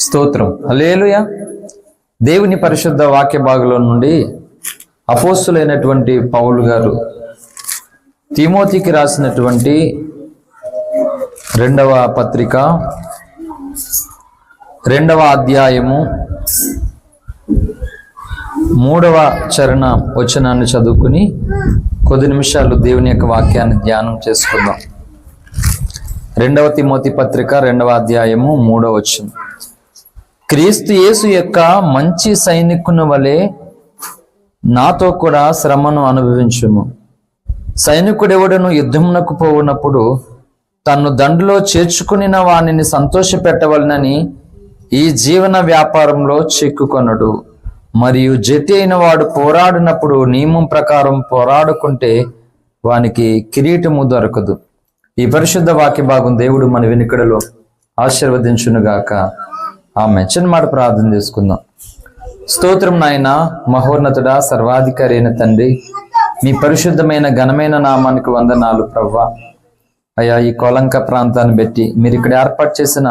స్తోత్రం. హల్లెలూయా. దేవుని పరిశుద్ధ వాక్య భాగంలో నుండి అపోస్తులైనటువంటి పౌలు గారు తిమోతికి రాసినటువంటి 2వ పత్రిక 2వ అధ్యాయము 3వ చరణ వచనాన్ని చదువుకుని కొద్ది నిమిషాలు దేవుని యొక్క వాక్యాన్ని ధ్యానం చేసుకుందాం. 2వ తిమోతి పత్రిక 2వ అధ్యాయము 3వ వచనం. క్రీస్తు యేసు యొక్క మంచి సైనికుని వలె నాతో కూడా శ్రమను అనుభవించుము. సైనికుడెవడను యుద్ధమునకు పోవునప్పుడు తన్ను దండులో చేర్చుకునిన వానిని సంతోష పెట్టవలనని ఈ జీవన వ్యాపారంలో చిక్కుకొనడు. మరియు జతి అయిన వాడు పోరాడినప్పుడు నియమం ప్రకారం పోరాడుకుంటే వానికి కిరీటము దొరకదు. ఈ పరిశుద్ధ వాక్య భాగం దేవుడు మన వెనుకడలో ఆశీర్వదించునుగాక. ఆమె చిన్న మాట ప్రార్థన చేసుకుందాం. స్తోత్రం నాయన, మహోన్నతుడా, సర్వాధికారి అయిన తండ్రి, మీ పరిశుద్ధమైన ఘనమైన నామానికి వందనాలు ప్రవ్వా. అయ్యా, ఈ కొలంక ప్రాంతాన్ని బట్టి మీరు ఇక్కడ ఏర్పాటు చేసిన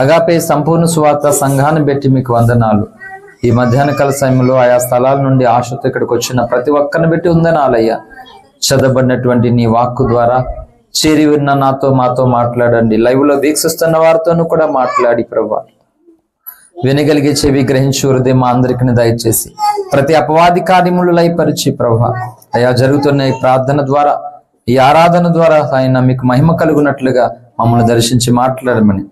అగాపే సంపూర్ణ సువార్త సంఘాన్ని బట్టి మీకు వందనాలు. ఈ మధ్యాహ్న కాల సమయంలో ఆయా స్థలాల నుండి ఆశతో ఇక్కడికి వచ్చిన ప్రతి ఒక్కరిని బట్టి వందనాలయ్యా. చదవబడినటువంటి నీ వాక్కు ద్వారా చేరి ఉన్న మాతో మాట్లాడండి. లైవ్ లో వీక్షిస్తున్న వారితోనూ కూడా మాట్లాడి ప్రవ్వా, వినగలిగే చెవి గ్రహించు హృదయం మా అందరికీ దయచేసి ప్రతి అపవాది కార్యములు లయపరిచి ప్రభా అయ్యా జరుగుతున్న ఈ ప్రార్థన ద్వారా, ఈ ఆరాధన ద్వారా ఆయన మీకు మహిమ కలుగునట్లుగా మమ్మల్ని దర్శించి మాట్లాడమని,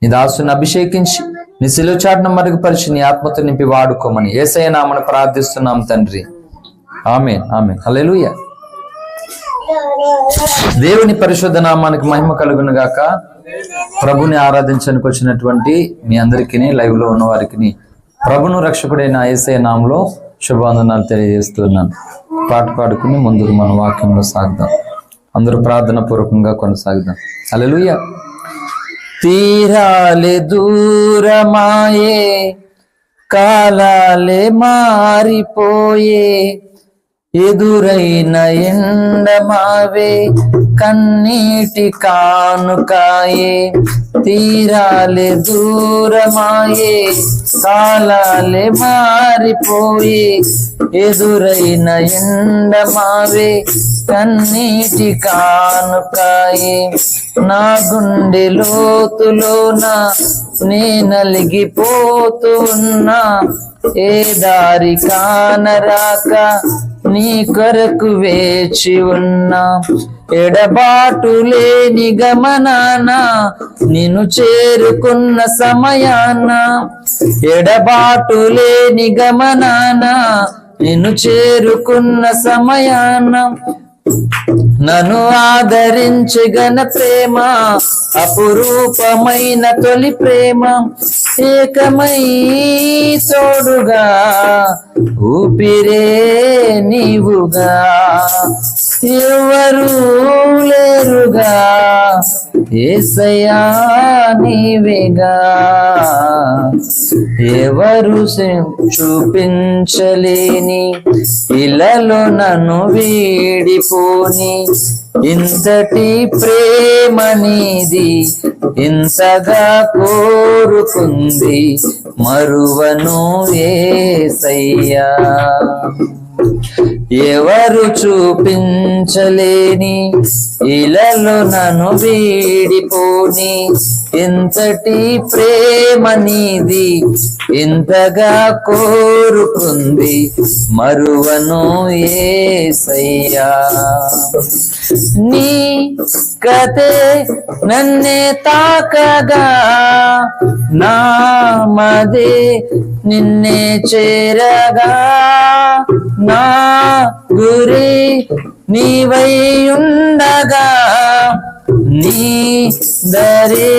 నీ దాసుని అభిషేకించి నీ శిలువ చాటును మరుగుపరిచి నీ ఆత్మతో నింపి వాడుకోమని యేసయ్య నామమున ప్రార్థిస్తున్నాం తండ్రి. ఆమేన్, ఆమేన్. హల్లెలూయా. దేవుని పరిశుద్ధ నామానికి మహిమ కలుగును గాక. ప్రభుని ఆరాధించడానికి వచ్చినటువంటి మీ అందరికీ, లైవ్ లో ఉన్న వారికి ప్రభును రక్షకుడైన యేసయ్య నామములో శుభవందనాలు తెలియజేస్తున్నాను. పాట పాడుకుని ముందుకు మన వాక్యంలో సాగుదాం. అందరూ ప్రార్థన పూర్వకంగా కొనసాగుదాం. హల్లెలూయా. తీరాలే దూరమాయే, కాలాలే మారిపోయే, ఎదురైన ఎండమావే కన్నీటి కానుకాయే. తీరాలే దూరమాయే, కాలాలే మారిపోయే, ఎదురైన ఎండమావే కన్నీటి కానుకాయే. నా గుండె లోతులోన నే నలిగిపోతూ ఉన్నా, ఏ దారి కానరాక నీ కొరకు వేచి ఉన్నా. ఎడబాటు లేని గమనాన నిన్ను చేరుకున్న సమయాన, ఎడబాటు లేని గమనాన నిన్ను చేరుకున్న సమయాన, నన్ను ఆదరించగన ప్రేమ, అపురూపమైన తొలి ప్రేమ, ఏకమై తోడుగా ఊపిరే నీవుగా, ఎవరు లేరుగా యేసయ్యా నీవేగా. ఎవరు చూపించలేని ఇలలో నన్ను వీడిపోని ఇంతటి ప్రేమ నీది, ఇంతగా కోరుకుంది మరువను యేసయ్యా. ఎవరు చూపించలేని ఇలలో నన్ను వీడిపోని ఇంతటి ప్రేమ నీది, ఇంతగా కోరుకుంది మరువను యేసయ్యా. నీ కథే నన్నే తాకగా, నా మదే నిన్నే చేరగా, నా గురి నీవై ఉండగా, నీ దరి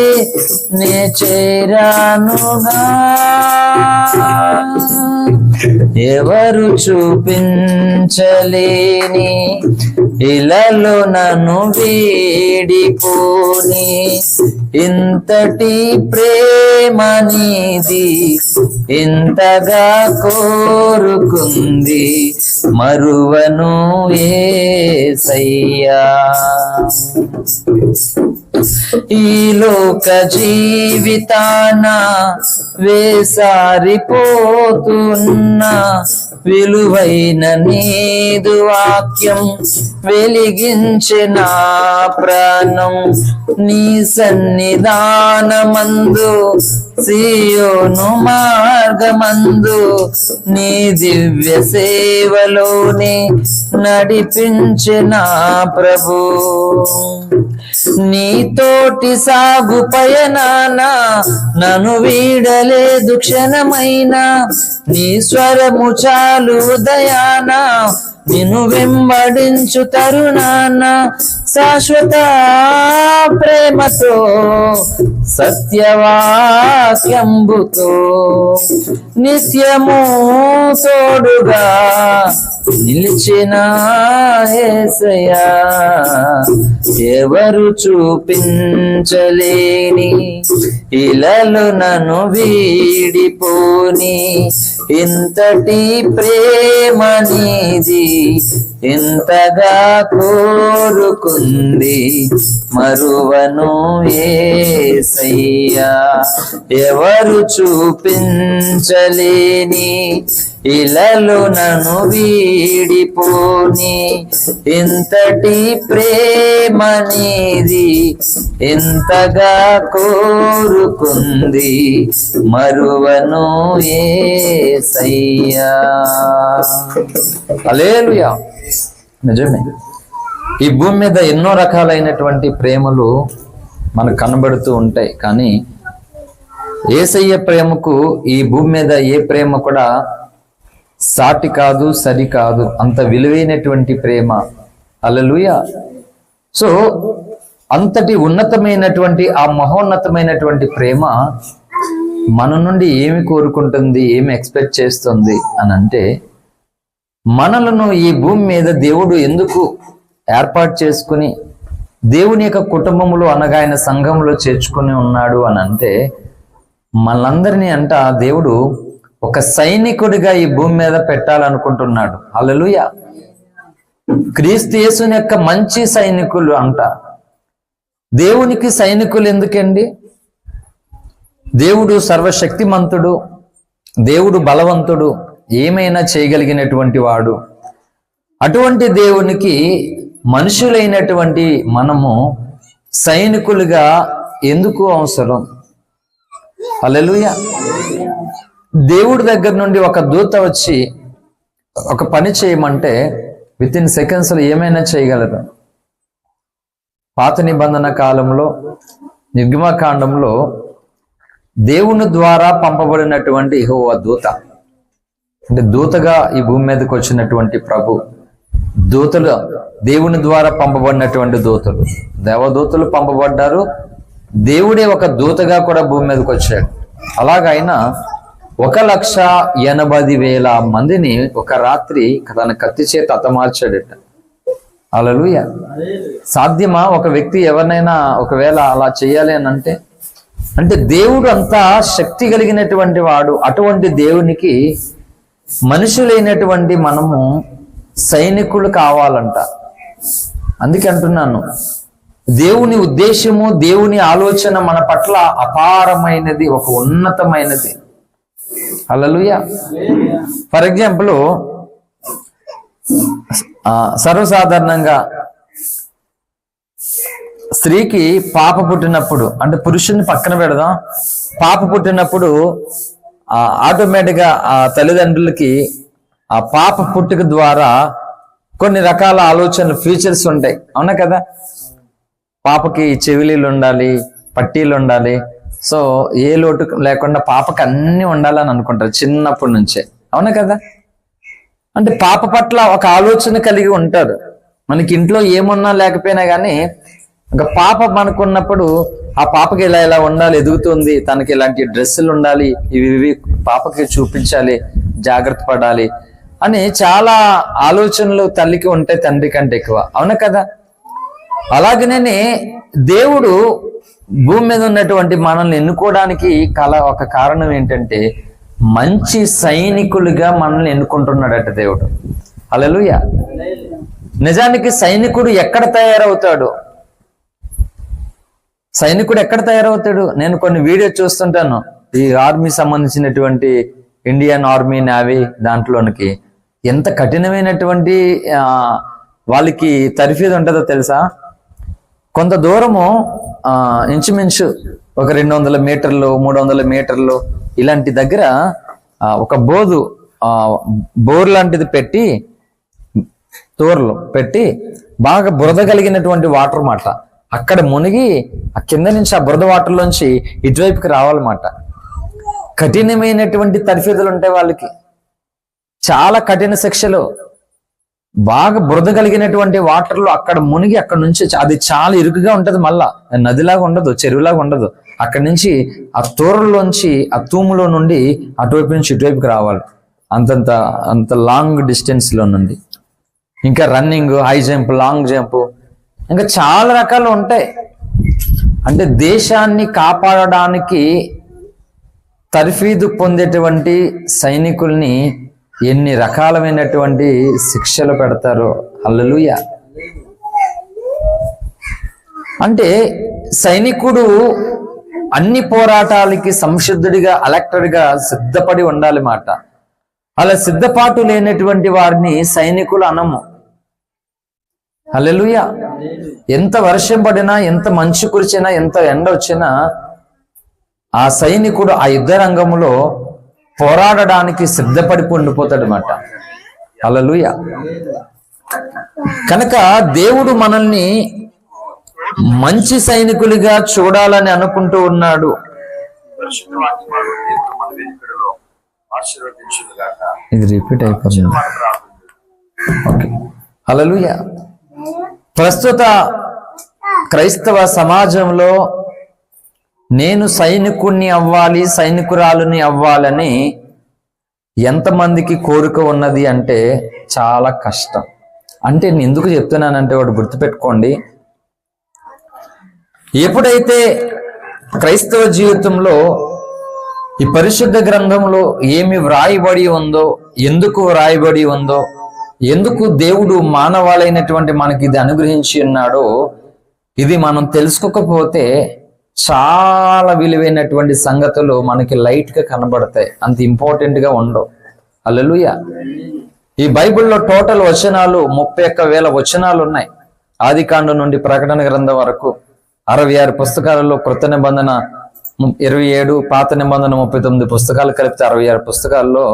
నే చేరానుగా. ఎవరు చూపించలేని ఇలలో నన్ను వీడిపోని ఇంతటి ప్రేమ నీది, ఇంతగా కోరుకుంది మరువను యేసయ్యా. ఈ లోక జీవితాన వేసారిపోతున్న విలువైన నీదు వాక్యం వెలిగించే నా ప్రాణం. నీ సన్నిధానమందు సియోను మార్గమందు నీ దివ్య సేవలోని నడిపించే నా ప్రభు. నీతోటి సాగు పయనాన నన్ను వీడలేదు క్షణమైన. నీ స్వరము చాలు ఉదయాన నిన్ను వెంబడించు తరుణాన. శాశ్వత ప్రేమతో సత్యవాక్యంబుతో నిత్యము తోడుగా నిలిచిన యేసయ్యా. ఎవరు చూపించలేని ఇలలో నన్ను వీడిపోని ఇంతటి ప్రేమ నీది ఇంతగా కోరుకుంది మరువను యేసయ్యా. ఎవరు చూపించలేని ఇలలో నన్ను వీడిపోని ఇంతటి ప్రేమ నీది ఇంతగా కోరుకుంది మరువను యేసయ్యా. హల్లెలూయా. నిజమే, ఈ భూమి మీద ఎన్నో రకాలైనటువంటి ప్రేమలు మనకు కనబడుతూ ఉంటాయి. కానీ యేసయ్య ప్రేమకు ఈ భూమి మీద ఏ ప్రేమ కూడా సాటి కాదు, సరి కాదు. అంత విలువైనటువంటి ప్రేమ. హల్లెలూయా. సో అంతటి ఉన్నతమైనటువంటి ఆ మహోన్నతమైనటువంటి ప్రేమ మన నుండి ఏమి కోరుకుంటుంది, ఏమి ఎక్స్పెక్ట్ చేస్తుంది అని అంటే, మనలను ఈ భూమి మీద దేవుడు ఎందుకు ఏర్పాటు చేసుకుని దేవుని యొక్క కుటుంబంలో అనగా ఆయన సంఘంలో చేర్చుకుని ఉన్నాడు అని అంటే, మనందరినీ అంట దేవుడు ఒక సైనికుడిగా ఈ భూమి మీద పెట్టాలనుకుంటున్నాడు. హల్లెలూయా. క్రీస్తు యేసుని యొక్క మంచి సైనికులు అంట. దేవునికి సైనికులు ఎందుకండి? దేవుడు సర్వశక్తిమంతుడు, దేవుడు బలవంతుడు, ఏమైనా చేయగలిగినటువంటి వాడు. అటువంటి దేవునికి మనుషులైనటువంటి మనము సైనికులుగా ఎందుకు అవసరం? హల్లెలూయా. దేవుడి దగ్గర నుండి ఒక దూత వచ్చి ఒక పని చేయమంటే విత్ ఇన్ సెకండ్స్ లో ఏమైనా చేయగలరు. పాత నిబంధన కాలంలో నిర్గమకాండంలో దేవుని ద్వారా పంపబడినటువంటి యెహోవా దూత, అంటే దూతగా ఈ భూమి మీదకి వచ్చినటువంటి ప్రభు. దూతలు దేవుని ద్వారా పంపబడినటువంటి దూతలు, దేవదూతలు పంపబడ్డారు. దేవుడే ఒక దూతగా కూడా భూమి మీదకి వచ్చాడు. అలాగైనా 1,80,000 మందిని ఒక రాత్రి తన కత్తి చేత హతమార్చాడట. హల్లెలూయా. సాధ్యమా ఒక వ్యక్తి ఎవరినైనా ఒకవేళ అలా చేయాలి అని అంటే దేవుడు అంతా శక్తి కలిగినటువంటి వాడు. అటువంటి దేవునికి మనుషులైనటువంటి మనము సైనికులు కావాలంట. అందుకే అంటున్నాను, దేవుని ఉద్దేశము, దేవుని ఆలోచన మన పట్ల అపారమైనది, ఒక ఉన్నతమైనది. హల్లెలూయా. ఫర్ ఎగ్జాంపుల్, సర్వసాధారణంగా స్త్రీకి పాప పుట్టినప్పుడు, అంటే పురుషుని పక్కన పెడదాం, పాప పుట్టినప్పుడు ఆటోమేటిక్గా ఆ తల్లిదండ్రులకి ఆ పాప పుట్టుక ద్వారా కొన్ని రకాల ఆలోచనలు, ఫ్యూచర్స్ ఉంటాయి. అవునా కదా? పాపకి చెవిలీలు ఉండాలి, పట్టీలు ఉండాలి. సో ఏ లోటు లేకుండా పాపకి అన్ని ఉండాలని అనుకుంటారు చిన్నప్పటి నుంచే. అవునా కదా? అంటే పాప పట్ల ఒక ఆలోచన కలిగి ఉంటారు. మనకి ఇంట్లో ఏమున్నా లేకపోయినా కానీ ఒక పాప మనకున్నప్పుడు ఆ పాపకి ఇలా ఉండాలి, ఎదుగుతుంది, తనకి ఇలాంటి డ్రెస్సులు ఉండాలి, ఇవి పాపకి చూపించాలి, జాగ్రత్త పడాలి అని చాలా ఆలోచనలు తల్లికి ఉంటాయి తండ్రి కంటే ఎక్కువ. అవునా కదా? అలాగనే దేవుడు భూమి మీద ఉన్నటువంటి మనల్ని ఎన్నుకోవడానికి ఒక కారణం ఏంటంటే, మంచి సైనికులుగా మనల్ని ఎన్నుకుంటున్నాడట దేవుడు. హల్లెలూయా. నిజానికి సైనికుడు ఎక్కడ తయారవుతాడు? సైనికుడు ఎక్కడ తయారవుతాడు? నేను కొన్ని వీడియో చూస్తుంటాను, ఈ ఆర్మీ సంబంధించినటువంటి ఇండియన్ ఆర్మీ, నేవీ దాంట్లోనికి ఎంత కఠినమైనటువంటి వాళ్ళకి తర్ఫీదు ఉంటుందో తెలుసా? కొంత దూరము ఇంచుమించు ఒక 200 మీటర్లు 300 మీటర్లు ఇలాంటి దగ్గర ఒక బోర్ లాంటిది పెట్టి, తోర్లు పెట్టి బాగా బురద కలిగినటువంటి వాటర్ మాట, అక్కడ మునిగి ఆ కింద నుంచి ఆ బురద వాటర్లోంచి ఇటువైపుకి రావాలన్నమాట. కఠినమైనటువంటి తర్ఫీదులు ఉంటాయి వాళ్ళకి, చాలా కఠిన శిక్షలు. బాగా బురద కలిగినటువంటి వాటర్లో అక్కడ మునిగి అక్కడ నుంచి, అది చాలా ఇరుకుగా ఉంటది, మళ్ళా నదిలాగా ఉండదు, చెరువులాగా ఉండదు. అక్కడి నుంచి ఆ తోరలోంచి ఆ తూములో నుండి అటువైపు నుంచి ఇటువైపుకి రావాలి, అంత లాంగ్ డిస్టెన్స్ లో నుండి. ఇంకా running, high jump, long jump, ఇంకా చాలా రకాలు ఉంటాయి. అంటే దేశాన్ని కాపాడడానికి తర్ఫీదు పొందేటువంటి సైనికుల్ని ఎన్ని రకాలమైనటువంటి శిక్షలు పెడతారో. హల్లెలూయా. అంటే సైనికుడు అన్ని పోరాటాలకి సంసిద్ధుడిగా, అలర్ట్గా సిద్ధపడి ఉండాలి మాట. అలా సిద్ధపాటు లేనటువంటి వారిని సైనికులు అనము. హల్లెలూయా. ఎంత వర్షం పడినా, ఎంత మంచు కురిచినా, ఎంత ఎండ వచ్చినా ఆ సైనికుడు ఆ యుద్ధ రంగంలో పోరాడడానికి సిద్ధపడి ఉండిపోతాడు అన్నమాట. హల్లెలూయా. కనుక దేవుడు మనల్ని మంచి సైనికులుగా చూడాలని అనుకుంటూ ఉన్నాడు. ఇది రిపీట్ అయిపోతుంది. ఓకే. హల్లెలూయా. ప్రస్తుత క్రైస్తవ సమాజంలో నేను సైనికుణ్ణి అవ్వాలి, సైనికురాలుని అవ్వాలని ఎంతమందికి కోరిక ఉన్నది అంటే చాలా కష్టం. అంటే నేను ఎందుకు చెప్తున్నానంటే ఒకటి గుర్తుపెట్టుకోండి, ఎప్పుడైతే క్రైస్తవ జీవితంలో ఈ పరిశుద్ధ గ్రంథంలో ఏమి వ్రాయబడి ఉందో, ఎందుకు వ్రాయబడి ఉందో, ఎందుకు దేవుడు మానవాళైనటువంటి మనకి ఇది అనుగ్రహించి ఉన్నాడో, ఇది మనం తెలుసుకోకపోతే చాలా విలువైనటువంటి సంగతులు మనకి లైట్ గా కనబడతాయి, అంత ఇంపార్టెంట్ గా ఉండవు. హల్లెలూయా. ఈ బైబిల్లో టోటల్ వచనాలు 31,000 వచనాలు ఉన్నాయి. ఆదికాండం నుండి ప్రకటన గ్రంథం వరకు 66 పుస్తకాలలో, కృత నిబంధన 27, పాత నిబంధన 39 పుస్తకాలు కలిపితే 66 పుస్తకాల్లో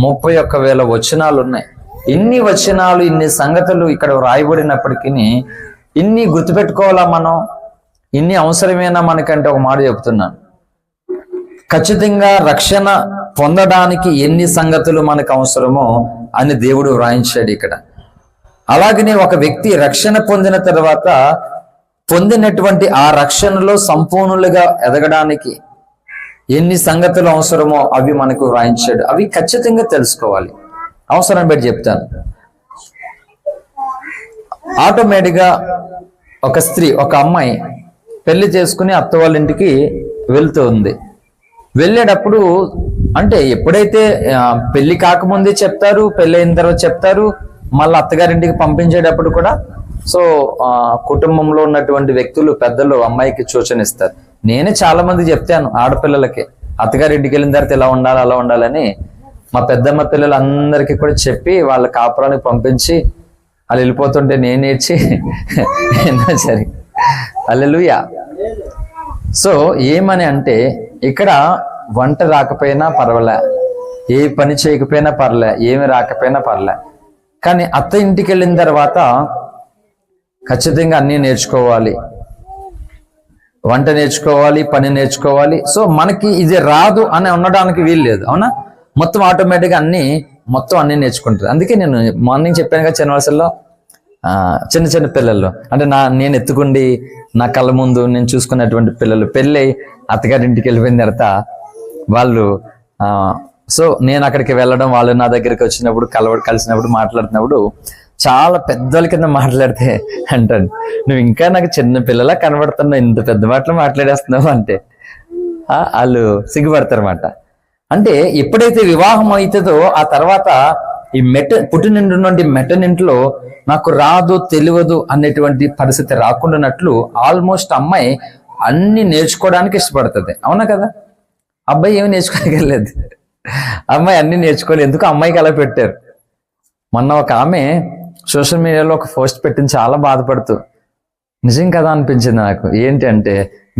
31,000 వచనాలు ఉన్నాయి. ఇన్ని వచనాలు, ఇన్ని సంగతులు ఇక్కడ రాయబడినప్పటికీ ఇన్ని గుర్తుపెట్టుకోవాలా మనం? ఇన్ని అవసరమేనా మనకంటే ఒక మాట చెప్తున్నాను, ఖచ్చితంగా రక్షణ పొందడానికి ఎన్ని సంగతులు మనకు అవసరమో అని దేవుడు వ్రాయించాడు ఇక్కడ. అలాగనే ఒక వ్యక్తి రక్షణ పొందిన తర్వాత పొందినటువంటి ఆ రక్షణలో సంపూర్ణులుగా ఎదగడానికి ఎన్ని సంగతులు అవసరమో అవి మనకు వ్రాయించాడు. అవి ఖచ్చితంగా తెలుసుకోవాలి. అవసరం బట్టి చెప్తాను. ఆటోమేటిక్గా ఒక స్త్రీ, ఒక అమ్మాయి పెళ్లి చేసుకుని అత్త వాళ్ళ ఇంటికి వెళ్తూ ఉంది. వెళ్ళేటప్పుడు అంటే ఎప్పుడైతే పెళ్లి కాకముందే చెప్తారు, పెళ్లి అయిన తర్వాత చెప్తారు, మళ్ళీ అత్తగారింటికి పంపించేటప్పుడు కూడా. సో కుటుంబంలో ఉన్నటువంటి వ్యక్తులు, పెద్దలు అమ్మాయికి సూచనిస్తారు. నేనే చాలా మంది చెప్తాను ఆడపిల్లలకి, అత్తగారింటికి వెళ్ళిన తర్వాత ఇలా ఉండాలి, అలా ఉండాలని. మా పెద్దమ్మ పిల్లలందరికీ కూడా చెప్పి వాళ్ళ కాపురానికి పంపించి వాళ్ళు వెళ్ళిపోతుంటే నేను నేర్చి సరే. హల్లెలూయా. సో ఏమని అంటే, ఇక్కడ వంట రాకపోయినా పర్వాలే, ఏ పని చేయకపోయినా పర్లే, ఏమి రాకపోయినా పర్లే, కానీ అత్త ఇంటికి వెళ్ళిన తర్వాత ఖచ్చితంగా అన్నీ నేర్చుకోవాలి. వంట నేర్చుకోవాలి, పని నేర్చుకోవాలి. సో మనకి ఇది రాదు అని ఉండడానికి వీలు లేదు, అవునా? మొత్తం ఆటోమేటిక్గా మొత్తం అన్నీ నేర్చుకుంటారు. అందుకే నేను మార్నింగ్ చెప్పాను కదా, చిన్నవలసల్లో చిన్న చిన్న పిల్లలు అంటే నేను ఎత్తుకుండి నా కళ్ళ ముందు నేను చూసుకున్నటువంటి పిల్లలు పెళ్ళి అత్తగారింటికి వెళ్ళిపోయిన తర్వాత వాళ్ళు సో నేను అక్కడికి వెళ్ళడం, వాళ్ళు నా దగ్గరికి వచ్చినప్పుడు కలిసినప్పుడు మాట్లాడుతున్నప్పుడు చాలా పెద్దల కింద మాట్లాడితే అంటాను, నువ్వు ఇంకా నాకు చిన్న పిల్లలా కనబడుతున్నావు, ఇంత పెద్ద మాటలు మాట్లాడేస్తున్నావు అంటే వాళ్ళు సిగ్గుపడతారన్నమాట. అంటే ఎప్పుడైతే వివాహం అవుతుందో ఆ తర్వాత ఈ పుట్టినింటి మెటనింట్లో నాకు రాదు తెలియదు అనేటువంటి పరిస్థితి రాకుండానట్లు ఆల్మోస్ట్ అమ్మాయి అన్ని నేర్చుకోవడానికి ఇష్టపడుతుంది. అవునా కదా? అబ్బాయి ఏమి నేర్చుకోగలేదు, అమ్మాయి అన్ని నేర్చుకోలేదు. ఎందుకు అమ్మాయికి అలా పెట్టారు? మొన్న ఒక ఆమె సోషల్ మీడియాలో ఒక పోస్ట్ పెట్టింది, చాలా బాధపడుతూ. నిజం కదా అనిపించింది నాకు. ఏంటి అంటే,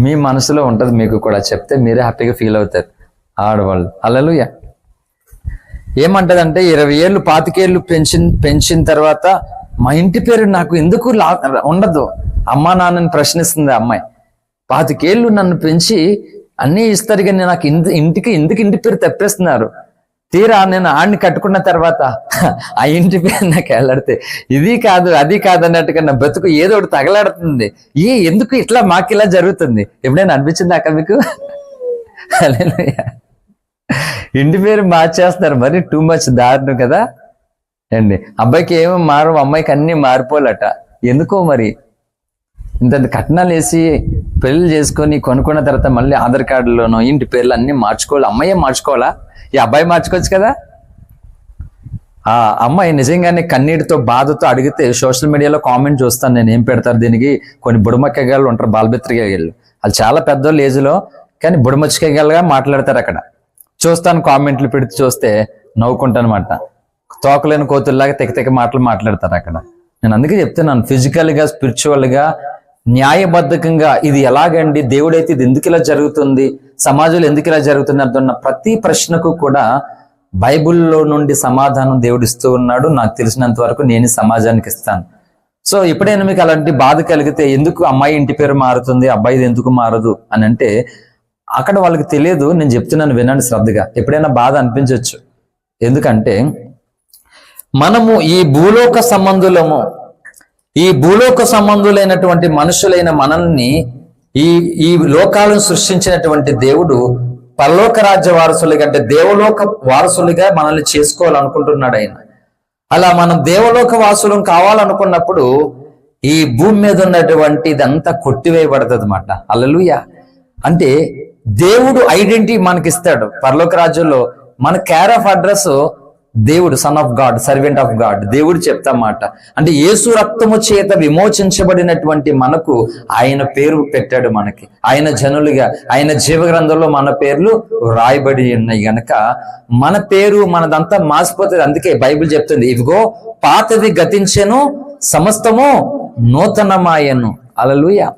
మీ మనసులో ఉంటుంది, మీకు కూడా చెప్తే మీరే హ్యాపీగా ఫీల్ అవుతారు ఆడవాళ్ళు. హల్లెలూయా. ఏమంటదంటే 20 ఏళ్ళు 25 ఏళ్ళు పెంచిన తర్వాత మా ఇంటి పేరు నాకు ఎందుకు ఉండదు, అమ్మా నాన్నని ప్రశ్నిస్తుంది ఆ అమ్మాయి. 25 ఏళ్ళు నన్ను పెంచి అన్నీ ఇస్తారు కానీ నాకు ఇంటి పేరు తప్పేస్తున్నారు. తీరా నేను ఆడిని కట్టుకున్న తర్వాత ఆ ఇంటి పేరు నాకు వెళ్ళడితే ఇది కాదు అది కాదు అన్నట్టుగా నా బ్రతుకు ఏదో ఒకటి తగలాడుతుంది. ఎందుకు ఇట్లా మాకు ఇలా జరుగుతుంది? ఎప్పుడైనా అనిపించింది అక్క మీకు? ఇంటి పేరు మార్చేస్తున్నారు, మరి టూ మచ్ దారుణం కదా అండి. అబ్బాయికి ఏమో మారు, అమ్మాయికి అన్ని మారిపోలట. ఎందుకో మరి ఇంత కట్నాలు వేసి పెళ్లి చేసుకొని కొనుక్కున్న తర్వాత మళ్ళీ ఆధార్ కార్డులోనో ఇంటి పేర్లు అన్ని మార్చుకోవాలి. అమ్మాయే మార్చుకోవాలా? ఈ అబ్బాయి మార్చుకోవచ్చు కదా. ఆ అమ్మాయి నిజంగానే కన్నీటితో బాధతో అడిగితే సోషల్ మీడియాలో కామెంట్ చూస్తాను నేను, ఏం పెడతారు దీనికి. కొన్ని బుడమక్కగాళ్ళు ఉంటారు, బాలబెత్రిగాళ్ళు, వాళ్ళు చాలా పెద్దోళ్ళు ఏజ్లో, కానీ బుడమచ్చగాళ్ళుగా మాట్లాడతారు. అక్కడ చూస్తాను కామెంట్లు పెడితే చూస్తే నవ్వుకుంటాను అనమాట. తోకలేని కోతుల్లాగా తెగ మాటలు మాట్లాడతారు అక్కడ. నేను అందుకే చెప్తున్నాను, ఫిజికల్గా స్పిరిచువల్గా న్యాయబద్ధకంగా ఇది ఎలాగండి, దేవుడైతే ఇది ఎందుకు ఇలా జరుగుతుంది, సమాజంలో ఎందుకు ఇలా జరుగుతుంది అన్న ప్రతి ప్రశ్నకు కూడా బైబిల్లో నుండి సమాధానం దేవుడు ఇస్తూ ఉన్నాడు. నాకు తెలిసినంత వరకు నేను సమాజానికి ఇస్తాను. సో ఎప్పుడైనా మీకు అలాంటి బాధ కలిగితే, ఎందుకు అమ్మాయి ఇంటి పేరు మారుతుంది, అబ్బాయిది ఎందుకు మారదు అని అంటే, అక్కడ వాళ్ళకి తెలియదు. నేను చెప్తున్నాను, వినండి శ్రద్ధగా. ఎప్పుడైనా బాధ అనిపించవచ్చు. ఎందుకంటే మనము ఈ భూలోక సంబంధులైనటువంటి మనుషులైన మనల్ని ఈ లోకాలను సృష్టించినటువంటి దేవుడు పరలోక రాజ్య వారసులుగా, అంటే దేవలోక వారసులుగా మనల్ని చేసుకోవాలనుకుంటున్నాడు ఆయన. అలా మనం దేవలోక వాసులం కావాలనుకున్నప్పుడు ఈ భూమి మీద ఉన్నటువంటి ఇదంతా కొట్టివేయబడుతుంది అన్నమాట. హల్లెలూయా. అంటే దేవుడు ఐడెంటిటీ మనకిస్తాడు పరలోక రాజ్యంలో. మన కేర్ ఆఫ్ అడ్రస్ దేవుడు, son of God, servant of God, దేవుడు చెప్తామాట. అంటే యేసు రక్తము చేత విమోచించబడినటువంటి మనకు ఆయన పేరు పెట్టాడు మనకి. ఆయన జనులుగా ఆయన జీవ గ్రంథంలో మన పేర్లు రాయబడి ఉన్నాయి గనక మన పేరు మనదంతా మాసిపోతుంది. అందుకే బైబిల్ చెప్తుంది, ఇదిగో పాతది గతించెను, సమస్తము నూతనమాయను. హల్లెలూయా.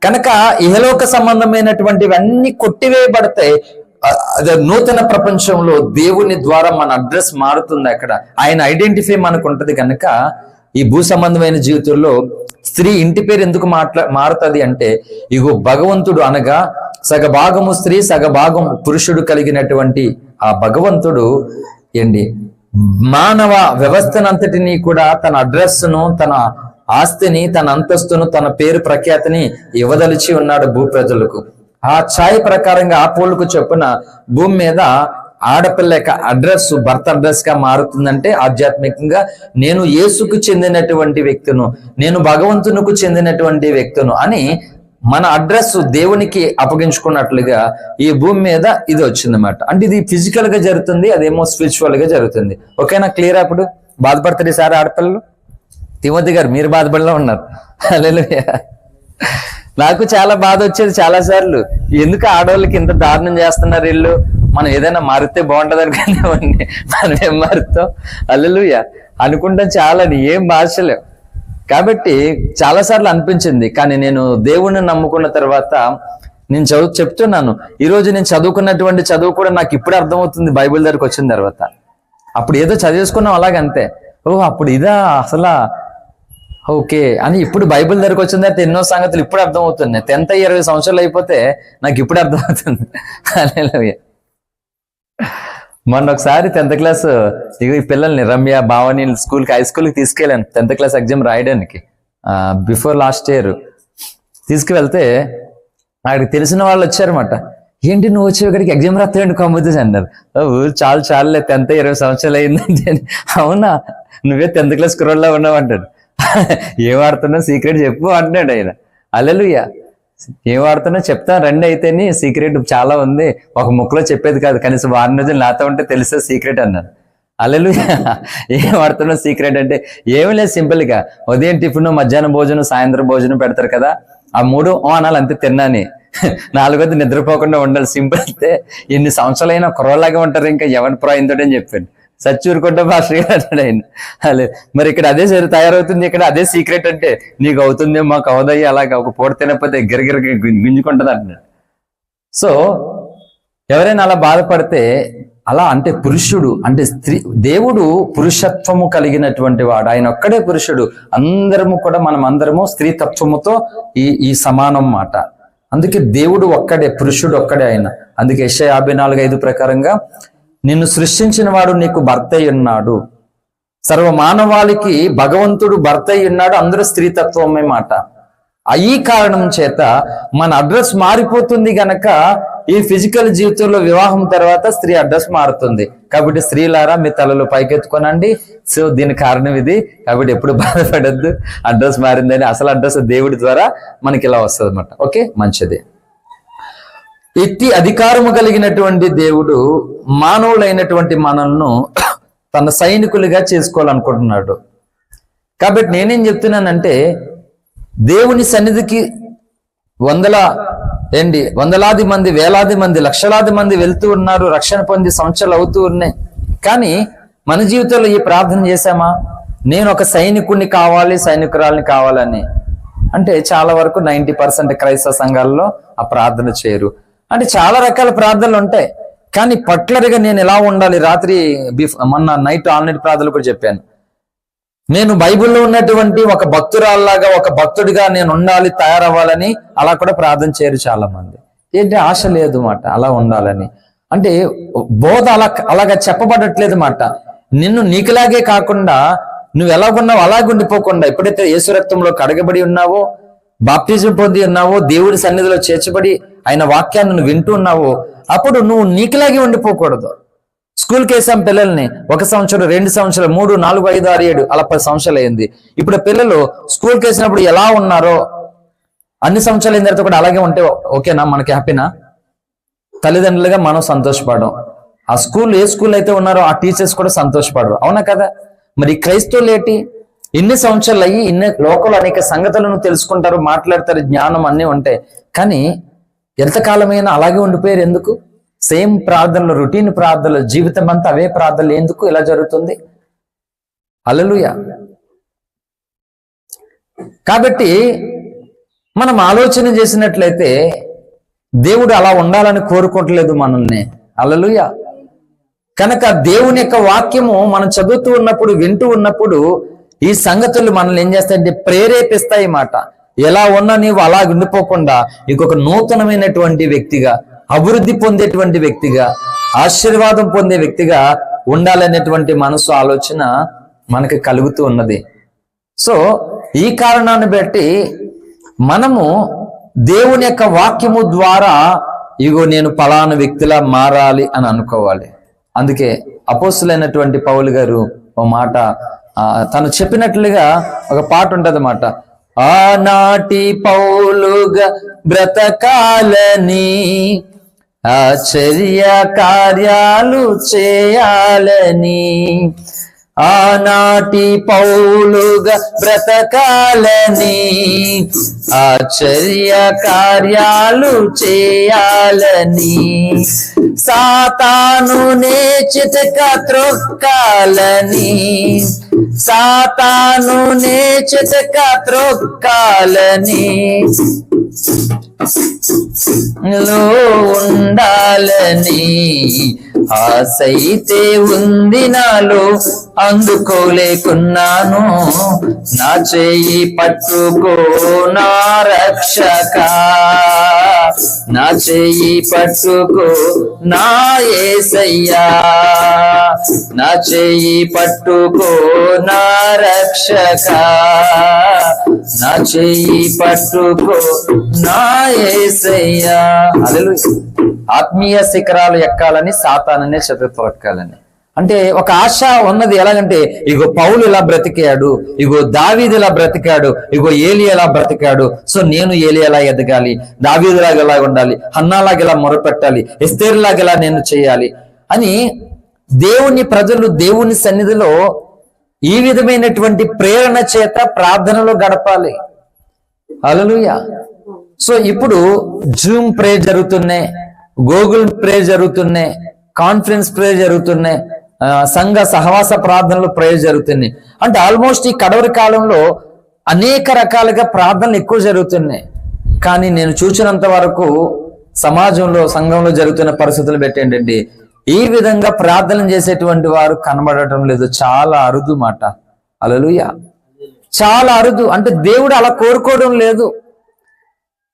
కనుక ఇహలోక సంబంధమైనటువంటివన్నీ కొట్టివేయబడతాయి. నూతన ప్రపంచంలో దేవుని ద్వారా మన అడ్రస్ మారుతుంది. అక్కడ ఆయన ఐడెంటిఫై మనకు ఉంటది. కనుక ఈ భూ సంబంధమైన జీవితంలో స్త్రీ ఇంటి పేరు ఎందుకు మారుతుంది అంటే, ఇగో భగవంతుడు అనగా సగభాగము స్త్రీ సగభాగం పురుషుడు కలిగినటువంటి ఆ భగవంతుడు మానవ వ్యవస్థనంతటినీ కూడా తన అడ్రస్ను, తన ఆస్తిని, తన అంతస్తును, తన పేరు ప్రఖ్యాతిని ఇవ్వదలిచి ఉన్నాడు భూ ప్రజలకు. ఆ ఛాయ్ ప్రకారంగా ఆ పోలుకు చొప్పున భూమి మీద ఆడపిల్ల యొక్క అడ్రస్ భర్త అడ్రస్ గా మారుతుందంటే, ఆధ్యాత్మికంగా నేను యేసుకు చెందినటువంటి వ్యక్తును, నేను భగవంతునికి చెందినటువంటి వ్యక్తును అని మన అడ్రస్ దేవునికి అప్పగించుకున్నట్లుగా ఈ భూమి మీద ఇది వచ్చిందన్నమాట. అంటే ఇది ఫిజికల్ గా జరుగుతుంది, అదేమో స్పిరిచువల్ గా జరుగుతుంది. ఓకేనా? క్లియర్? అప్పుడు బాధపడతారు ఈసారి ఆడపిల్లలు. తిమోతి గారు మీరు బాధపడిలో ఉన్నారు. హల్లెలూయా. నాకు చాలా బాధ వచ్చేది చాలా సార్లు, ఎందుకు ఆడవాళ్ళకి ఇంత దారుణం చేస్తున్నారు వీళ్ళు, మనం ఏదైనా మారితే బాగుంటది అనుకునేవాడిని, మనం ఏం మారుతాం? హల్లెలూయా అనుకుంటాం. చాలా ఏం భాషలేవు. కాబట్టి చాలా సార్లు అనిపించింది. కానీ నేను దేవుణ్ణి నమ్ముకున్న తర్వాత నేను చెప్తున్నాను, ఈరోజు నేను చదువుకున్నటువంటి చదువు కూడా నాకు ఇప్పుడే అర్థమవుతుంది బైబిల్ దగ్గరకు వచ్చిన తర్వాత. అప్పుడు ఏదో చదివేసుకున్నాం అలాగంతే. అప్పుడు ఇదా అసలు ఓకే అని ఇప్పుడు బైబిల్ దగ్గరకు వచ్చిన తర్వాత ఎన్నో సంగతులు ఇప్పుడు అర్థమవుతున్నాయి. 10th 20 సంవత్సరాలు అయిపోతే నాకు ఇప్పుడు అర్థమవుతుంది. హల్లెలూయా. మొన్న ఒకసారి 10th క్లాస్ ఈ పిల్లల్ని రమ్య భావని స్కూల్కి, హై స్కూల్కి తీసుకెళ్ళాను 10th క్లాస్ ఎగ్జామ్ రాయడానికి. బిఫోర్ లాస్ట్ ఇయర్ తీసుకువెళ్తే అక్కడికి తెలిసిన వాళ్ళు వచ్చారన్నమాట. ఏంటి నువ్వు వచ్చి ఇక్కడికి ఎగ్జామ్ రాస్తాడు కమ్ముతుంది అన్నారు. చాలులే 10th 20 సంవత్సరాలు అయిందంటే, అవునా నువ్వే 10th క్లాస్ కుర్రోడ్లా ఉన్నావు అంటాడు. ఏం వాడుతున్నా సీక్రెట్ చెప్పు అంటున్నాడు ఆయన. హల్లెలూయా. ఏం వాడుతున్నా చెప్తాను రండి అయితేని, సీక్రెట్ చాలా ఉంది, ఒక ముక్కలో చెప్పేది కాదు, కనీసం 6 రోజులు నాతో ఉంటే తెలిసే సీక్రెట్ అన్నాను. హల్లెలూయా. ఏం వాడుతున్నా సీక్రెట్ అంటే ఏమి లేదు, సింపుల్గా ఉదయం టిఫిన్, మధ్యాహ్నం భోజనం, సాయంత్రం భోజనం పెడతారు కదా, ఆ 3 అనాలి అంతే, తిన్నాని. 4వది నిద్రపోకుండా ఉండాలి. సింపుల్ అయితే ఎన్ని సంవత్సరాలైనా కుర్రలాగా ఉంటారు, ఇంకా ఎవరి ఇంతటి అని చెప్పాను. సచ్చూరుకుంటే భాష అంటాడు ఆయన. అదే మరి ఇక్కడ అదే తయారవుతుంది, ఇక్కడ అదే సీక్రెట్ అంటే నీకు అవుతుంది, మాకు అవదయ్యి, అలాగా ఒక పూట తినకపోతే గిరగిర గుంజుకుంటుంది అంటున్నాడు. సో ఎవరైనా అలా బాధపడితే, అలా అంటే పురుషుడు అంటే స్త్రీ, దేవుడు పురుషత్వము కలిగినటువంటి వాడు, ఆయన ఒక్కడే పురుషుడు. అందరము కూడా మనం అందరము స్త్రీ తత్వముతో ఈ సమానం మాట. అందుకే దేవుడు ఒక్కడే, పురుషుడు ఒక్కడే ఆయన. అందుకే యెషయా 54:5 ప్రకారంగా నిన్ను సృష్టించిన వాడు నీకు భర్త అయి ఉన్నాడు. సర్వ మానవాళికి భగవంతుడు భర్త అయి ఉన్నాడు. అందరూ స్త్రీతత్వమే మాట. ఈ కారణం చేత మన అడ్రస్ మారిపోతుంది గనక ఈ ఫిజికల్ జీవితంలో వివాహం తర్వాత స్త్రీ అడ్రస్ మారుతుంది. కాబట్టి స్త్రీలారా మీ తలలు పైకెత్తుకోనండి. సో దీని కారణం ఇది. కాబట్టి ఎప్పుడు బాధపడద్దు, అడ్రస్ మారిందని. అసలు అడ్రస్ దేవుడి ద్వారా మనకి ఇలా వస్తుంది అన్నమాట. ఓకే, మంచిది. ఎత్తి అధికారము కలిగినటువంటి దేవుడు మానవులైనటువంటి మనల్ని తన సైనికులుగా చేసుకోవాలనుకుంటున్నాడు. కాబట్టి నేనేం చెప్తున్నానంటే, దేవుని సన్నిధికి వందలాది మంది, వేలాది మంది, లక్షలాది మంది వెళ్తూ ఉన్నారు, రక్షణ పొంది సంవత్సరాలు అవుతూ ఉన్నాయి. కానీ మన జీవితంలో ఈ ప్రార్థన చేశామా? నేను ఒక సైనికుడిని కావాలి, సైనికురాల్ని కావాలని. అంటే చాలా వరకు 90% క్రైస్తవ సంఘాల్లో ఆ ప్రార్థన చేయరు. అంటే చాలా రకాల ప్రార్థనలు ఉంటాయి, కానీ పర్టికులర్గా నేను ఎలా ఉండాలి, రాత్రి మొన్న నైట్ ఆన్లైన్ ప్రార్థనలు కూడా చెప్పాను. నేను బైబిల్లో ఉన్నటువంటి ఒక భక్తురాల్లాగా, ఒక భక్తుడిగా నేను ఉండాలి, తయారవ్వాలని అలా కూడా ప్రార్థన చేయరు చాలా మంది. ఏంటి ఆశ లేదు మాట అలా ఉండాలని. అంటే బోధ అలాగా చెప్పబడట్లేదు మాట. నిన్ను నీకులాగే కాకుండా, నువ్వు ఎలాగున్నావు అలాగే ఉండిపోకుండా, ఎప్పుడైతే యేసు రక్తంలో కడగబడి ఉన్నావో, బాప్టిజం పొంది ఉన్నావో, దేవుడి సన్నిధిలో చేర్చబడి ఆయన వాక్యాన్ని నువ్వు వింటూ ఉన్నావో, అప్పుడు నువ్వు నీకులాగే ఉండిపోకూడదు. స్కూల్కి వేసాం పిల్లల్ని, 1 సంవత్సరం, 2 సంవత్సరాలు, 3, 4, 5, 6, 7 అలా 10 సంవత్సరాలు అయింది. ఇప్పుడు పిల్లలు స్కూల్కి వేసినప్పుడు ఎలా ఉన్నారో అన్ని సంవత్సరాలు అయిన తర్వాత కూడా అలాగే ఉంటే ఓకేనా? మనకి హ్యాపీనా? తల్లిదండ్రులుగా మనం సంతోషపడడం, ఆ ఏ స్కూల్ అయితే ఉన్నారో ఆ టీచర్స్ కూడా సంతోషపడరు. అవునా కదా? మరి క్రైస్తవులు ఏంటి, ఇన్ని సంవత్సరాలు అయ్యి ఇన్ని లోకంలో అనేక సంగతులను తెలుసుకుంటారు, మాట్లాడతారు, జ్ఞానం అన్నీ ఉంటాయి. కానీ ఎంతకాలమైనా అలాగే ఉండిపోయారు. ఎందుకు? సేమ్ ప్రార్థనలు, రొటీన్ ప్రార్థనలు, జీవితం అంతా అవే ప్రార్థనలు. ఎందుకు ఇలా జరుగుతుంది? హల్లెలూయా. కాబట్టి మనం ఆలోచన చేసినట్లయితే దేవుడు అలా ఉండాలని కోరుకోవట్లేదు మనల్ని. హల్లెలూయా. కనుక దేవుని యొక్క వాక్యము మనం చదువుతూ ఉన్నప్పుడు, వింటూ ఉన్నప్పుడు ఈ సంగతులు మనల్ని ఏం చేస్తాయంటే ప్రేరేపిస్తాయి మాట. ఎలా ఉన్నా నీవు అలా ఉండిపోకుండా ఇంకొక నూతనమైనటువంటి వ్యక్తిగా, అభివృద్ధి పొందేటువంటి వ్యక్తిగా, ఆశీర్వాదం పొందే వ్యక్తిగా ఉండాలనేటువంటి మనసు, ఆలోచన మనకి కలుగుతూ ఉన్నది. సో ఈ కారణాన్ని బట్టి మనము దేవుని యొక్క వాక్యము ద్వారా ఇగో నేను పలానా వ్యక్తిలా మారాలి అని అనుకోవాలి. అందుకే అపోస్తులైనటువంటి పౌలు గారు ఓ మాట తను చెప్పినట్లుగా ఒక పాట ఉంటది అన్నమాట. ఆనాటి పౌలుగా బ్రతకాలని, ఆశ్చర్య కార్యాలు చేయాలని, ఆనాటి పౌలుగా బ్రతకాలని, ఆశ్చర్య కార్యాలు చేయాలని, సాతాను చితక త్రొక్కాలని, సాతాను చితక త్రొక్కాలని ఉండాలని ఆశైతే ఉంది నాలో, అందుకోలేకున్నాను. నా చెయ్యి పట్టుకో నా రక్షక, నా చెయ్యి పట్టుకో నా యేసయ్యా, నా చెయ్యి పట్టుకో నా రక్షక, నా చెయ్యి పట్టుకో నా యేసయ్యా. హల్లెలూయా. ఆత్మీయ శిఖరాలు ఎక్కాలని, సాతానునే చెదరగొట్టాలని. అంటే ఒక ఆశ ఉన్నది. ఎలాగంటే ఇగో పౌలు ఇలా బ్రతికాడు, ఇగో దావీదు ఇలా బ్రతికాడు, ఇగో ఏలియా ఇలా బ్రతికాడు, సో నేను ఏలియాలా ఎదగాలి, దావీదులాగా ఇలా ఉండాలి, హన్నాలాగా ఇలా మొరపెట్టాలి, ఎస్తేరులాగా ఇలా నేను చేయాలి అని దేవుని ప్రజలు దేవుని సన్నిధిలో ఈ విధమైనటువంటి ప్రేరణ చేత ప్రార్థనలో గడపాలి. హల్లెలూయా. సో ఇప్పుడు జూమ్ ప్రే జరుగుతున్నాయి, గూగుల్ ప్రే జరుగుతున్నాయి, కాన్ఫరెన్స్ ప్రే జరుగుతున్నాయి, సంఘ సహవాస ప్రార్థనలు ప్రే జరుగుతున్నాయి. అంటే ఆల్మోస్ట్ ఈ కడవరి కాలంలో అనేక రకాలుగా ప్రార్థనలు ఎక్కువ జరుగుతున్నాయి. కానీ నేను చూసినంత వరకు సమాజంలో సంఘంలో జరుగుతున్న పరిస్థితులు పెట్టేంటండి, ఈ విధంగా ప్రార్థన చేసేటువంటి వారు కనబడటం లేదు. చాలా అరుదు మాట. హల్లెలూయా. చాలా అరుదు. అంటే దేవుడు అలా కోరుకోవడం లేదు.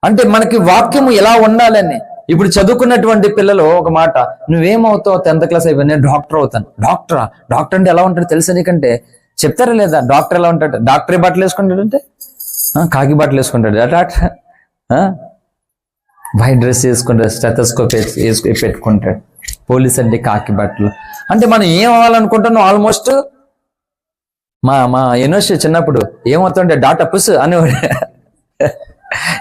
అంటే మనకి వాక్యము ఎలా ఉండాలని. ఇప్పుడు చదువుకున్నటువంటి పిల్లలు ఒక మాట, నువ్వేమవుతావు 10th క్లాస్ అయిపోయి, నేను డాక్టర్ అవుతాను. డాక్టరా? డాక్టర్ అంటే ఎలా ఉంటాడు తెలుసా నీకంటే? చెప్తారా లేదా? డాక్టర్ ఎలా ఉంటాడు? డాక్టరీ బట్టలు వేసుకుంటాడంటే కాకి బట్టలు వేసుకుంటాడు. డాక్టర్ వైట్ డ్రెస్ వేసుకుంటాడు, స్టెథోస్కోప్ పెట్టుకుంటాడు. పోలీస్ అంటే కాకి బట్టలు. అంటే మనం ఏం అవ్వాలనుకుంటున్నాం? ఆల్మోస్ట్ మా యూనివర్సిటీ చిన్నప్పుడు ఏమవుతుంటే డాటా పుస్ అనేవాడు.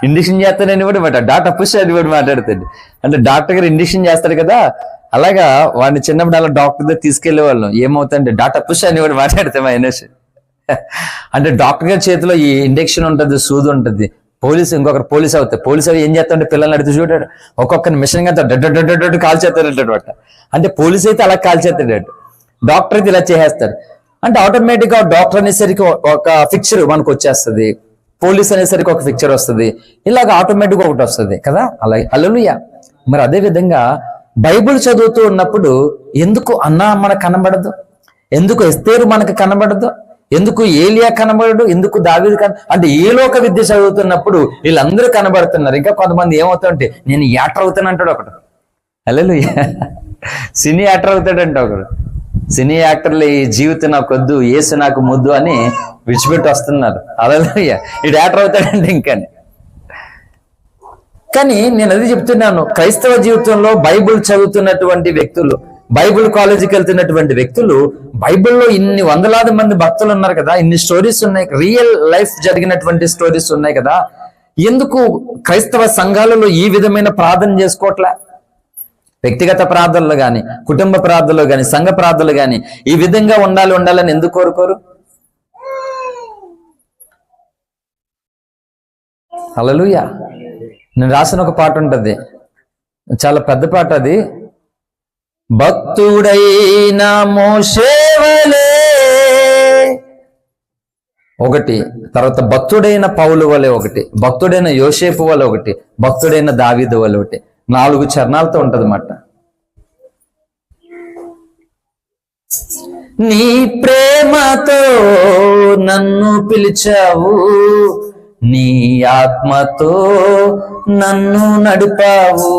ఇండిక్షన్ చేస్తానని కూడా మాట డాటా పుష్ అని కూడా మాట్లాడుతుంది. అంటే డాక్టర్ గారు ఇండిక్షన్ చేస్తాడు కదా, అలాగా వాడిని చిన్నప్పుడు అలా డాక్టర్ దగ్గర తీసుకెళ్లే వాళ్ళం. ఏమవుతుందంటే డాటా పుష్ అని కూడా మాట్లాడితే మా యూనివర్సిటీ. అంటే డాక్టర్ గారి చేతిలో ఈ ఇంజెక్షన్ ఉంటుంది, సూది ఉంటుంది. పోలీసు ఇంకొకరు పోలీస్ అవుతాయి. పోలీసు అవి ఏం చేస్తాడంటే పిల్లల్ని అడిగి చూడాడు, ఒక్కొక్కరిని మిషన్ గా డడ్డు కాల్చేస్తాడు. అంటే పోలీసు అయితే అలా కాల్చేస్తాడు, డాక్టర్ అయితే ఇలా చేసేస్తాడు. అంటే ఆటోమేటిక్ గా డాక్టర్ అనేసరికి ఒక ఫిక్చర్ మనకు వచ్చేస్తుంది, పోలీస్ అనేసరికి ఒక పిక్చర్ వస్తుంది, ఇలాగ ఆటోమేటిక్ ఒకటి వస్తుంది కదా. అలాగే హల్లెలూయా. మరి అదే విధంగా బైబిల్ చదువుతూ ఉన్నప్పుడు ఎందుకు అన్నా మనకు కనబడదు? ఎందుకు ఎస్తేరు మనకు కనబడదు? ఎందుకు ఏలియా కనబడడు? ఎందుకు దావీదు అంటే ఏ లోక విద్య చదువుతున్నప్పుడు వీళ్ళందరూ కనబడుతున్నారు. ఇంకా కొంతమంది ఏమవుతాడంటే నేను యాక్టర్ అవుతాను అంటాడు ఒకడు. హల్లెలూయా. సినీ యాక్టర్ అవుతాడంటే ఒకడు. సినీ యాక్టర్లు ఈ జీవితం నాకు వద్దు, యేసు నాకు ముద్దు అని విడిచిపెట్టి వస్తున్నారు. హల్లెలూయా. ఈ యాక్టర్ అవుతాడంటే ఇంకాని. కానీ నేను అది చెప్తున్నాను, క్రైస్తవ జీవితంలో బైబిల్ చదువుతున్నటువంటి వ్యక్తులు, బైబిల్ కాలేజీకి వెళ్తున్నటువంటి వ్యక్తులు, బైబిల్లో ఇన్ని వందలాది మంది భక్తులు ఉన్నారు కదా, ఇన్ని స్టోరీస్ ఉన్నాయి, రియల్ లైఫ్ జరిగినటువంటి స్టోరీస్ ఉన్నాయి కదా, ఎందుకు క్రైస్తవ సంఘాలలో ఈ విధమైన ప్రార్థన చేసుకోవట్లే? వ్యక్తిగత ప్రార్థనలు కానీ, కుటుంబ ప్రార్థనలు కానీ, సంఘ ప్రార్థనలు కానీ ఈ విధంగా ఉండాలని ఎందుకు కోరుకోరు? హల్లెలూయా. నేను రాసిన ఒక పాట ఉంటుంది, చాలా పెద్ద పాట అది. భక్తుడైన మోషే వలె ఒకటి, తర్వాత భక్తుడైన పౌలు వలె ఒకటి, భక్తుడైన యోసేపు వలె ఒకటి, భక్తుడైన దావీదు వలె ఒకటి. 4 చరణాలతో ఉంటది మాట. నీ ప్రేమతో నన్ను పిలిచావు, నీ ఆత్మతో నన్ను నడిపావు,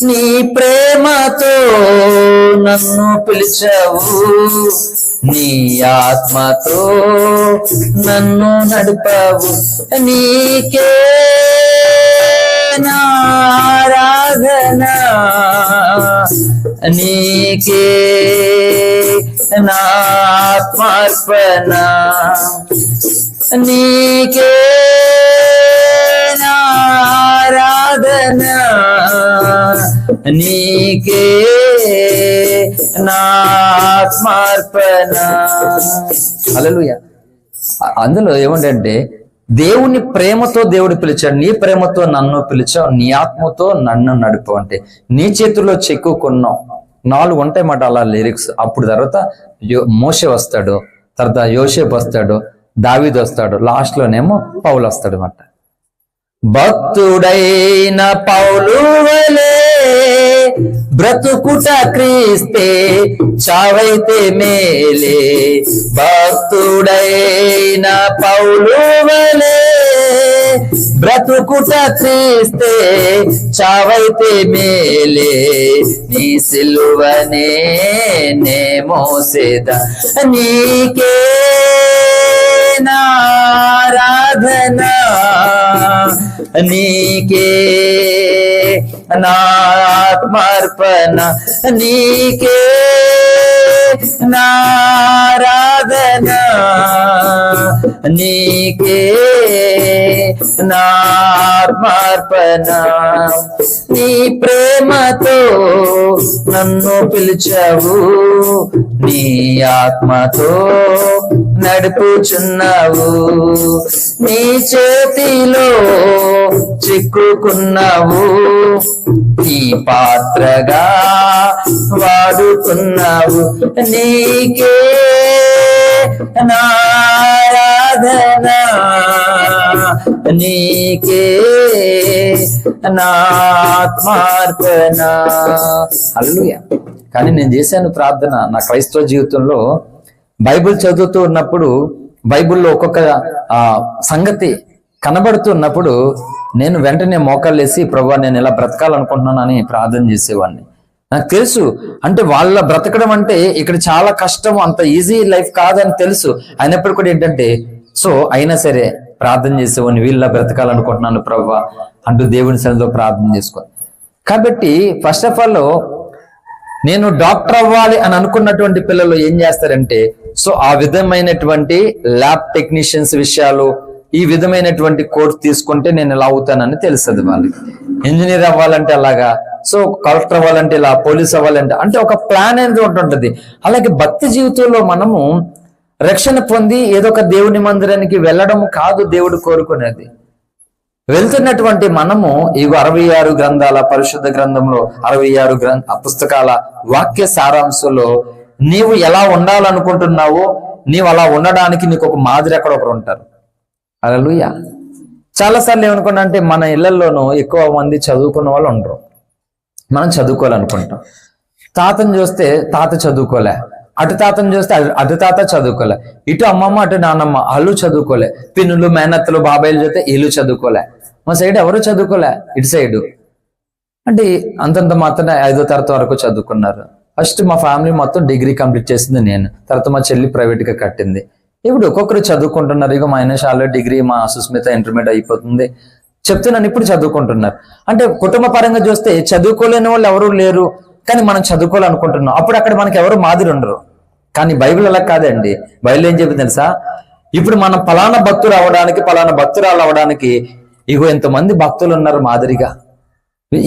నీ ప్రేమతో నన్ను పిలిచావు, నీ ఆత్మతో నన్ను నడిపావు, నీకే నారాధన, నీకే నాత్మార్పణ, నీకే నారాధన, నీకే నాత్మార్పణ. హల్లెలూయా. అందులో ఏముందంటే దేవుని ప్రేమతో దేవుడు పిలిచాడు, నీ ప్రేమతో నన్ను పిలిచావు, నీ ఆత్మతో నన్ను నడుపు. అంటే నీ చేతుల్లో చెక్కుకున్నాం. 4 ఉంటాయి మాట అలా లిరిక్స్. అప్పుడు తర్వాత మోషే వస్తాడు, తర్వాత యోసేపు వస్తాడు, దావీదు వస్తాడు, లాస్ట్ లోనేమో పౌలు వస్తాడు అన్నమాట. భక్తుడైన పౌలు వలె బ్రతుకుట క్రీస్తే, చావైతే మేలే. భక్తుడైన పౌలు వలె బ్రతుకుట క్రీస్తే, చావైతే మేలే. నీ సిలువనే నే మోసేదా, నీకే నారాధన, నీకే నాత్మార్పణ, నీకే నారాధన, నీకే నా ఆత్మార్పణ. నీ ప్రేమతో నన్ను పిలిచావు, నీ ఆత్మతో నడుపుచున్నావు, నీ చేతిలో చిక్కుకున్నావు, నీ పాత్రగా వాడుకున్నావు. నీకే నారాధన, నీకే నాత్మార్పణ. హల్లెలూయా. కానీ నేను చేశాను ప్రార్థన నా క్రైస్తవ జీవితంలో. బైబిల్ చదువుతూ ఉన్నప్పుడు బైబిల్లో ఒక్కొక్క సంగతి కనబడుతున్నప్పుడు నేను వెంటనే మోకాళ్ళేసి ప్రభువా నేను ఇలా బ్రతకాలనుకుంటున్నానని ప్రార్థన చేసేవాడిని. నాకు తెలుసు, అంటే వాళ్ళ బ్రతకడం అంటే ఇక్కడ చాలా కష్టం, అంత ఈజీ లైఫ్ కాదని తెలుసు. అయినప్పుడు కూడా ఏంటంటే అయినా సరే ప్రార్థన చేసేవాడిని, వీళ్ళ బ్రతకాలనుకుంటున్నాను ప్రభువా అంటూ దేవుని సన్నిధిలో ప్రార్థన చేసుకో. కాబట్టి ఫస్ట్ ఆఫ్ ఆల్ నేను డాక్టర్ అవ్వాలి అని అనుకున్నటువంటి పిల్లలు ఏం చేస్తారంటే ఆ విధమైనటువంటి ల్యాబ్ టెక్నీషియన్స్ విషయాలు, ఈ విధమైనటువంటి కోర్స్ తీసుకుంటే నేను ఇలా అవుతానని తెలుస్తుంది వాళ్ళకి. ఇంజనీర్ అవ్వాలంటే అలాగా, కలెక్టర్ అవ్వాలంటే ఇలా, పోలీస్ అవ్వాలంటే అంటే ఒక ప్లాన్ అనేది ఉంటుంటది. అలాగే భక్తి జీవితంలో మనము రక్షణ పొంది ఏదో ఒక దేవుని మందిరానికి వెళ్ళడం కాదు దేవుడు కోరుకునేది. వెళ్తున్నటువంటి మనము ఈ 66 గ్రంథాల పరిశుద్ధ గ్రంథంలో 66 పుస్తకాల వాక్య సారాంశంలో నీవు ఎలా ఉండాలనుకుంటున్నావో నీవు అలా ఉండడానికి నీకు ఒక మాదిరి అక్కడ ఒకరు ఉంటారు. హల్లెలూయా. చాలాసార్లు ఏమనుకున్నా అంటే మన ఇళ్లలోనూ ఎక్కువ మంది చదువుకున్న వాళ్ళు ఉండరు. మనం చదువుకోవాలనుకుంటాం. తాతను చూస్తే తాత చదువుకోలే, అటు తాతను చూస్తే అటు తాత చదువుకోలే, ఇటు అమ్మమ్మ అటు నాన్నమ్మ వాళ్ళు చదువుకోలే, పిన్నులు మేనత్తలు బాబాయిలు చూస్తే వీళ్ళు చదువుకోలే. మా సైడ్ ఎవరు చదువుకోలే, ఇటు సైడు అంటే అంతంత మాత్రమే 5వ తరగతి వరకు చదువుకున్నారు. ఫస్ట్ మా ఫ్యామిలీ మొత్తం డిగ్రీ కంప్లీట్ చేసింది నేను, తర్వాత మా చెల్లి ప్రైవేట్గా కట్టింది. ఇప్పుడు ఒక్కొక్కరు చదువుకుంటున్నారు. ఇక మా ఆల్రెడీ డిగ్రీ, మా సుస్మిత ఇంటర్మీడియట్ అయిపోతుంది. చెప్తున్నాను, ఇప్పుడు చదువుకుంటున్నారు. అంటే కుటుంబ పరంగా చూస్తే చదువుకోలేని వాళ్ళు ఎవరు లేరు, కానీ మనం చదువుకోవాలనుకుంటున్నాం. అప్పుడు అక్కడ మనకి ఎవరు మాదిరి ఉండరు. కానీ బైబిల్ అలా కాదండి. బైబిల్ ఏం చెప్పింది తెలుసా? ఇప్పుడు మనం ఫలానా భక్తులు అవ్వడానికి, ఫలానా భక్తురాలు అవ్వడానికి ఇగో ఎంతమంది భక్తులు ఉన్నారు మాదిరిగా.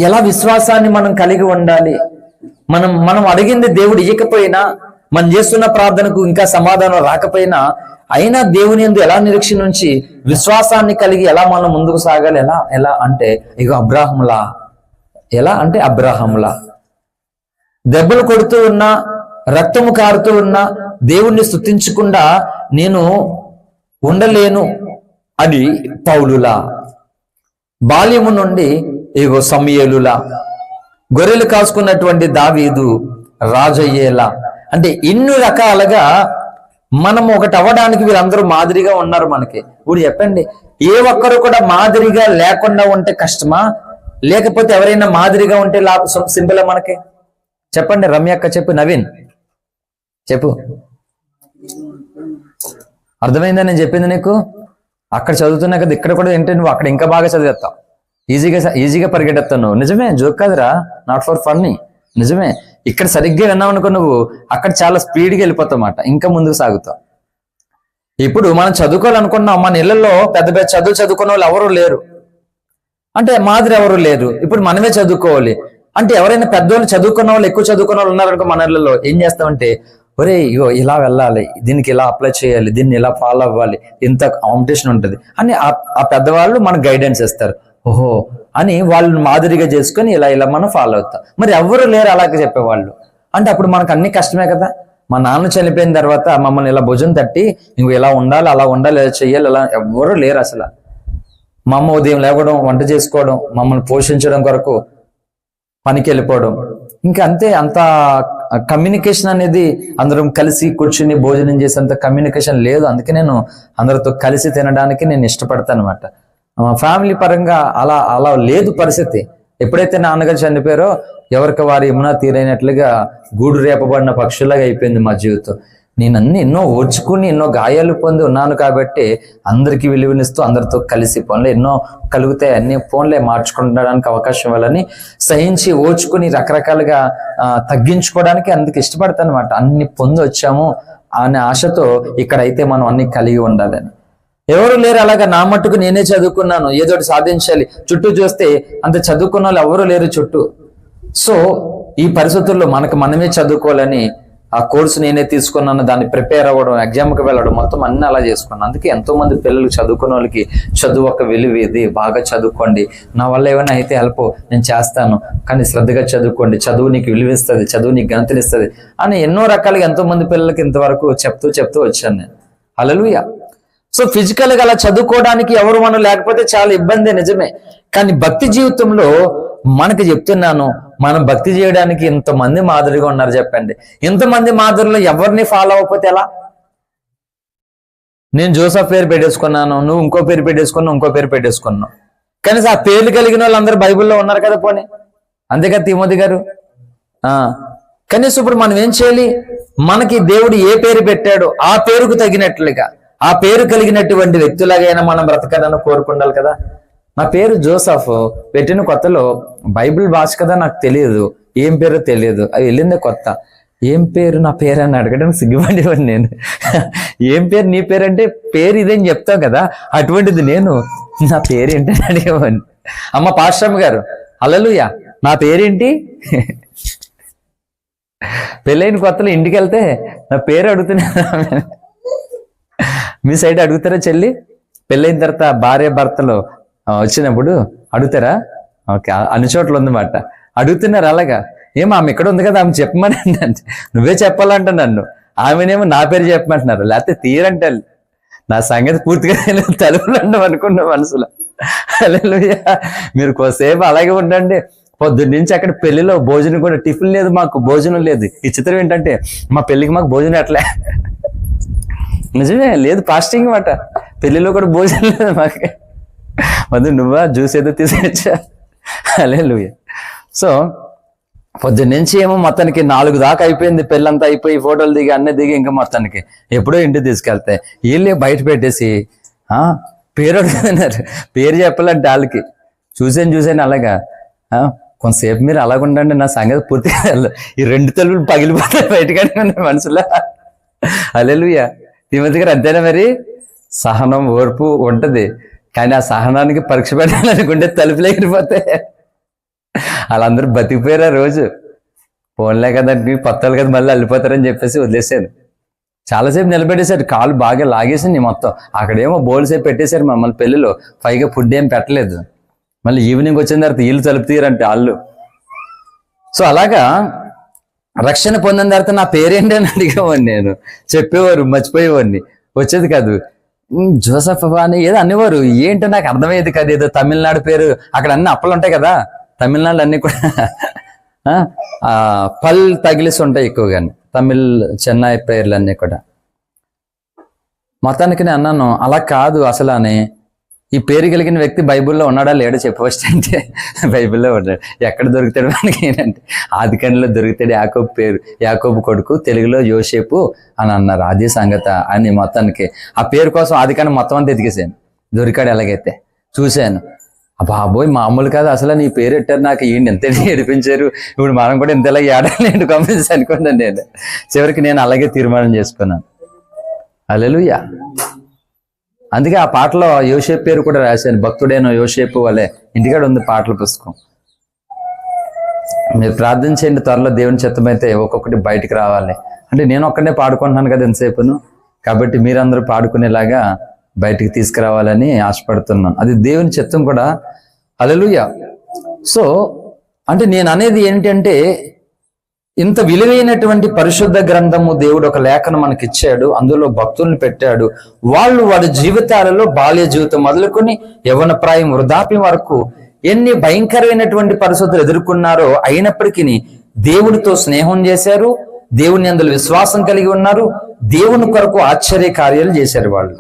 ఎలా విశ్వాసాన్ని మనం కలిగి ఉండాలి. మనం అడిగింది దేవుడు ఇవ్వకపోయినా, మనం చేస్తున్న ప్రార్థనకు ఇంకా సమాధానం రాకపోయినా, అయినా దేవుని యందు ఎలా నిరీక్షణ నుంచి విశ్వాసాన్ని కలిగి ఎలా మనం ముందుకు సాగాలి. ఎలా అంటే ఇగో అబ్రాహంలా. ఎలా అంటే అబ్రాహంలా దెబ్బలు కొడుతూ ఉన్నా, రక్తము కారుతూ ఉన్నా దేవుణ్ణి స్తుతించకుండా నేను ఉండలేను అని పౌలులా, బాల్యము నుండి ఇగో సమూయేలులా, గొర్రెలు కాసుకున్నటువంటి దావీదు రాజయ్యేలా, అంటే ఇన్ని రకాలుగా మనం ఒకటి అవ్వడానికి వీళ్ళందరూ మాదిరిగా ఉన్నారు మనకి. ఇప్పుడు చెప్పండి, ఏ ఒక్కరు కూడా మాదిరిగా లేకుండా ఉంటే కష్టమా, లేకపోతే ఎవరైనా మాదిరిగా ఉంటే సింపుల్ మనకి? చెప్పండి. రమ్యక్క చెప్పు, నవీన్ చెప్పు. అర్థమైందా నేను చెప్పింది నీకు? అక్కడ చదువుతున్నా కదా, ఇక్కడ కూడా ఏంటంటే నువ్వు అక్కడ ఇంకా బాగా చదివేస్తావు, ఈజీగా పరిగెట్టేస్తావు నువ్వు. నిజమే, జోక్ కాదురా, నాట్ ఫర్ ఫన్నీ. నిజమే, ఇక్కడ సరిగ్గా విన్నావు అనుకో నువ్వు, అక్కడ చాలా స్పీడ్గా వెళ్ళిపోతామాట, ఇంకా ముందుకు సాగుతావు. ఇప్పుడు మనం చదువుకోవాలనుకున్నాం, మన ఇళ్లలో పెద్ద పెద్ద చదువుకున్న వాళ్ళు ఎవరు లేరు, అంటే మాదిరి ఎవరు లేరు. ఇప్పుడు మనమే చదువుకోవాలి అంటే ఎవరైనా పెద్దవాళ్ళు చదువుకున్న వాళ్ళు, ఎక్కువ చదువుకున్న వాళ్ళు ఉన్నారనుకో మన ఇళ్లలో, ఏం చేస్తామంటే ఒరే ఇగో ఇలా వెళ్ళాలి, దీనికి ఇలా అప్లై చేయాలి, దీన్ని ఇలా ఫాలో అవ్వాలి, ఇంత కాంపిటీషన్ ఉంటుంది అని ఆ పెద్దవాళ్ళు మనకు గైడెన్స్ ఇస్తారు. ఓహో అని వాళ్ళని మాదిరిగా చేసుకొని ఇలా మనం ఫాలో అవుతాం. మరి ఎవరు లేరు అలాగే చెప్పేవాళ్ళు, అంటే అప్పుడు మనకు అన్ని కష్టమే కదా. మా నాన్న చనిపోయిన తర్వాత మమ్మల్ని ఇలా భుజం తట్టి నువ్వు ఇలా ఉండాలి, అలా ఉండాలి, ఇలా చెయ్యాలి, అలా ఎవరు లేరు అసలు. మా అమ్మ ఉదయం లేవడం, వంట చేసుకోవడం, మమ్మల్ని పోషించడం కొరకు పనికి వెళ్ళిపోవడం, ఇంకా అంతే. అంత కమ్యూనికేషన్ అనేది అందరం కలిసి కూర్చుని భోజనం చేసేంత కమ్యూనికేషన్ లేదు. అందుకే నేను అందరితో కలిసి తినడానికి నేను ఇష్టపడతాను అనమాట. ఫ్యామిలీ పరంగా అలా లేదు పరిస్థితి. ఎప్పుడైతే నాన్నగారు చనిపోయారో ఎవరికి వారి యమునా తీరైనట్లుగా గూడు రేపబడిన పక్షులాగా అయిపోయింది మా జీవితం. నేను ఎన్నో ఓర్చుకుని ఎన్నో గాయాలు పొంది ఉన్నాను కాబట్టి అందరికీ విలువనిస్తూ అందరితో కలిసి పనులు ఎన్నో కలుగుతాయి, అన్ని ఫోన్లే మార్చుకోవడానికి అవకాశం ఇవ్వాలని సహించి ఓర్చుకుని రకరకాలుగా తగ్గించుకోవడానికి అందుకు ఇష్టపడతాను అనమాట. అన్ని పొంది వచ్చాము అనే ఆశతో ఇక్కడైతే మనం అన్ని కలిగి ఉండాలని. ఎవరు లేరు అలాగా. నా మట్టుకు నేనే చదువుకున్నాను, ఏదోటి సాధించాలి. చుట్టూ చూస్తే అంత చదువుకున్న వాళ్ళు ఎవరు లేరు చుట్టూ. సో ఈ పరిస్థితుల్లో మనకు మనమే చదువుకోవాలని ఆ కోర్సు నేనే తీసుకున్నాను, దాన్ని ప్రిపేర్ అవ్వడం, ఎగ్జామ్కి వెళ్ళడం, మొత్తం అన్నీ అలా చేసుకున్నాను. అందుకే ఎంతో మంది పిల్లలు చదువుకున్న వాళ్ళకి చదువు ఒక విలువ ఇది, బాగా చదువుకోండి, నా వల్ల ఏమైనా అయితే హెల్ప్ నేను చేస్తాను, కానీ శ్రద్ధగా చదువుకోండి, చదువు నీకు విలువిస్తుంది, చదువు నీకు ఘనతనిస్తుంది అని ఎన్నో రకాలుగా ఎంతో మంది పిల్లలకి ఇంతవరకు చెప్తూ వచ్చాను నేను. హల్లెలూయా. సో ఫిజికల్గా అలా చదువుకోవడానికి ఎవరు మనం లేకపోతే చాలా ఇబ్బంది, నిజమే. కానీ భక్తి జీవితంలో మనకి చెప్తున్నాను, మనం భక్తి చేయడానికి ఇంతమంది మాదిరిగా ఉన్నారు చెప్పండి. ఇంతమంది మాదిరిలో ఎవరిని ఫాలో అవ్వకపోతే ఎలా? నేను జోసఫ్ పేరు పెట్టేసుకున్నాను, నువ్వు ఇంకో పేరు పెట్టేసుకున్నావు, ఇంకో పేరు పెట్టేసుకున్నావు, కానీ ఆ పేర్లు కలిగిన వాళ్ళందరూ బైబిల్లో ఉన్నారు కదా పోనీ. అంతేకాదు తిమోతి గారు. కనీసం ఇప్పుడు మనం ఏం చేయాలి? మనకి దేవుడు ఏ పేరు పెట్టాడో ఆ పేరుకు తగినట్లుగా, ఆ పేరు కలిగినటువంటి వ్యక్తులాగైనా మనం బ్రతకాలని కోరుకుండాలి కదా. నా పేరు జోసఫ్, పెట్టిన కొత్తలో బైబిల్ భాష కదా, నాకు తెలియదు, ఏం పేరో తెలియదు, అది వెళ్ళిందే కొత్త. ఏం పేరు నా పేరు అని అడగడానికి సిగ్గుపడేవాడిని నేను. ఏం పేరు నీ పేరు అంటే పేరు ఇదేం చెప్తావు కదా, అటువంటిది నేను నా పేరేంటి అని అడిగేవాడిని. అమ్మ పాశ్రమ్ గారు, హల్లెలూయా, నా పేరేంటి? పెళ్ళైన కొత్తలో ఇంటికి వెళ్తే నా పేరు అడుగుతున్నా. మీ సైడ్ అడుగుతారా చెల్లి? పెళ్ళైన తర్వాత భార్య భర్తలు వచ్చినప్పుడు అడుగుతారా? ఓకే, అన్ని చోట్ల ఉందన్నమాట. అడుగుతున్నారు అలాగా. ఏమో ఆమె ఇక్కడ ఉంది కదా, ఆమె చెప్పమని అంటే నువ్వే చెప్పాలంట నన్ను, ఆమెనేమో నా పేరు చెప్పమంటున్నారు, లేకపోతే తీరంటే నా సంగతి పూర్తిగా తలుపులు అంటాం అనుకున్నా మనసులో. హల్లెలూయా. మీరు కొద్దిసేపు అలాగే ఉండండి. పొద్దున్న నుంచి అక్కడ పెళ్లిలో భోజనం కూడా, టిఫిన్ లేదు మాకు, భోజనం లేదు. ఈ చిత్రం ఏంటంటే మా పెళ్లికి మాకు భోజనం ఎట్లే, నిజమే లేదు, ఫాస్టింగ్ మాట. పెళ్లిలో కూడా భోజనం లేదు మాకు. మధు నువ్వా జ్యూస్ ఏదో తీసుకొచ్చా? హల్లెలూయా. సో పొద్దున్నుంచి ఏమో మొత్తానికి 4 దాకా అయిపోయింది, పెళ్ళంతా అయిపోయి ఫోటోలు దిగి అన్నీ దిగి ఇంకా మొత్తానికి ఎప్పుడో ఇంటికి తీసుకెళ్తే వీళ్ళే బయట పెట్టేసి పేరు అడుగుతున్నారు. పేరు చెప్పాలంటే వాళ్ళకి చూసాను అలాగా. కొంతసేపు మీరు అలాగ ఉండండి, నా సంగతి పూర్తిగా ఈ 2 తలుపులు పగిలిపోతాయి బయటకనే మనసులో. హల్లెలూయా. తిమోతి గారు అంతేనా మరి? సహనం ఓర్పు ఉంటది, కానీ ఆ సహనానికి పరీక్ష పెట్టాలనుకుంటే తలుపులు ఎగిరిపోతాయి. వాళ్ళందరూ బతికిపోయారు ఆ రోజు. ఫోన్లే కదండి, కొత్తలు కదా, మళ్ళీ వెళ్ళిపోతారని చెప్పేసి వదిలేశారు. చాలాసేపు నిలబెట్టేశారు, కాలు బాగా లాగేసింది మొత్తం. అక్కడేమో బోల్ సేపు పెట్టేశారు మమ్మల్ని పెళ్లిలో, పైగా ఫుడ్ ఏం పెట్టలేదు. మళ్ళీ ఈవినింగ్ వచ్చిన తర్వాత వీళ్ళు తలుపు తీయరంటే వాళ్ళు. సో అలాగా రక్షణ పొందిన తర్వాత నా పేరేంటి అని అడిగేవాడిని నేను. చెప్పేవారు, మర్చిపోయేవాడిని, వచ్చేది కాదు. జోసఫ్ అని ఏదో అనేవారు, ఏంటో నాకు అర్థమయ్యేది కాదు. ఏదో తమిళనాడు పేరు, అక్కడ అన్ని అప్పలు ఉంటాయి కదా తమిళనాడు, అన్ని కూడా పల్ తగిలిసి ఉంటాయి ఎక్కువగాని, తమిళ్ చెన్నై పేర్లు అన్నీ కూడా. మొత్తానికి నేను అన్నాను, అలా కాదు అసలు అని. ఈ పేరు కలిగిన వ్యక్తి బైబిల్లో ఉన్నాడా లేడా చెప్పు ఫస్ట్ అంటే, బైబిల్లో ఉన్నాడు. ఎక్కడ దొరుకుతాడు మనకి ఏంటంటే, ఆదికాండంలో దొరుకుతాడు. యాకోబు పేరు, యాకోబు కొడుకు, తెలుగులో యోసేపు అని అన్నారు. అదే సంగత అని మొత్తానికి ఆ పేరు కోసం ఆదికాండం మొత్తం అంతా ఎతికేసాను, దొరికాడు ఎలాగైతే. చూశాను, బాబోయ్ మామూలు కాదు అసలు, నీ పేరు పెట్టారు, నాకు ఏంటి ఎంత ఏడిపించారు, ఇప్పుడు మనం కూడా ఇంతలా ఏడాలి కామెంట్స్ అనుకున్నాను నేను. చివరికి నేను అలాగే తీర్మానం చేసుకున్నాను. హల్లెలూయా. అందుకే ఆ పాటలో యోసేపు పేరు కూడా రాశాను, భక్తుడైన యోసేపు వలె. ఇంటికాడ ఉంది పాటల పుస్తకం. మీరు ప్రార్థన చేయండి, త్వరలో దేవుని చిత్తమైతే ఒక్కొక్కటి బయటికి రావాలి. అంటే నేను ఒక్కడే పాడుకుంటున్నాను కదా ఎంతసేపును, కాబట్టి మీరందరూ పాడుకునేలాగా బయటికి తీసుకురావాలని ఆశపడుతున్నాను. అది దేవుని చిత్తం కూడా. హల్లెలూయా. సో అంటే నేను అనేది ఏంటంటే, ఇంత విలువైనటువంటి పరిశుద్ధ గ్రంథము దేవుడు ఒక లేఖను మనకి ఇచ్చాడు, అందులో భక్తుల్ని పెట్టాడు. వాళ్ళు వాడి జీవితాలలో బాల్య జీవితం మొదలుకొని యవ్వన ప్రాయం, వృద్ధాప్యం వరకు ఎన్ని భయంకరమైనటువంటి పరిస్థితులు ఎదుర్కొన్నారో, అయినప్పటికీ దేవునితో స్నేహం చేశారు, దేవుని అందులో విశ్వాసం కలిగి ఉన్నారు, దేవుని కొరకు ఆశ్చర్య కార్యాలు చేశారు వాళ్ళు.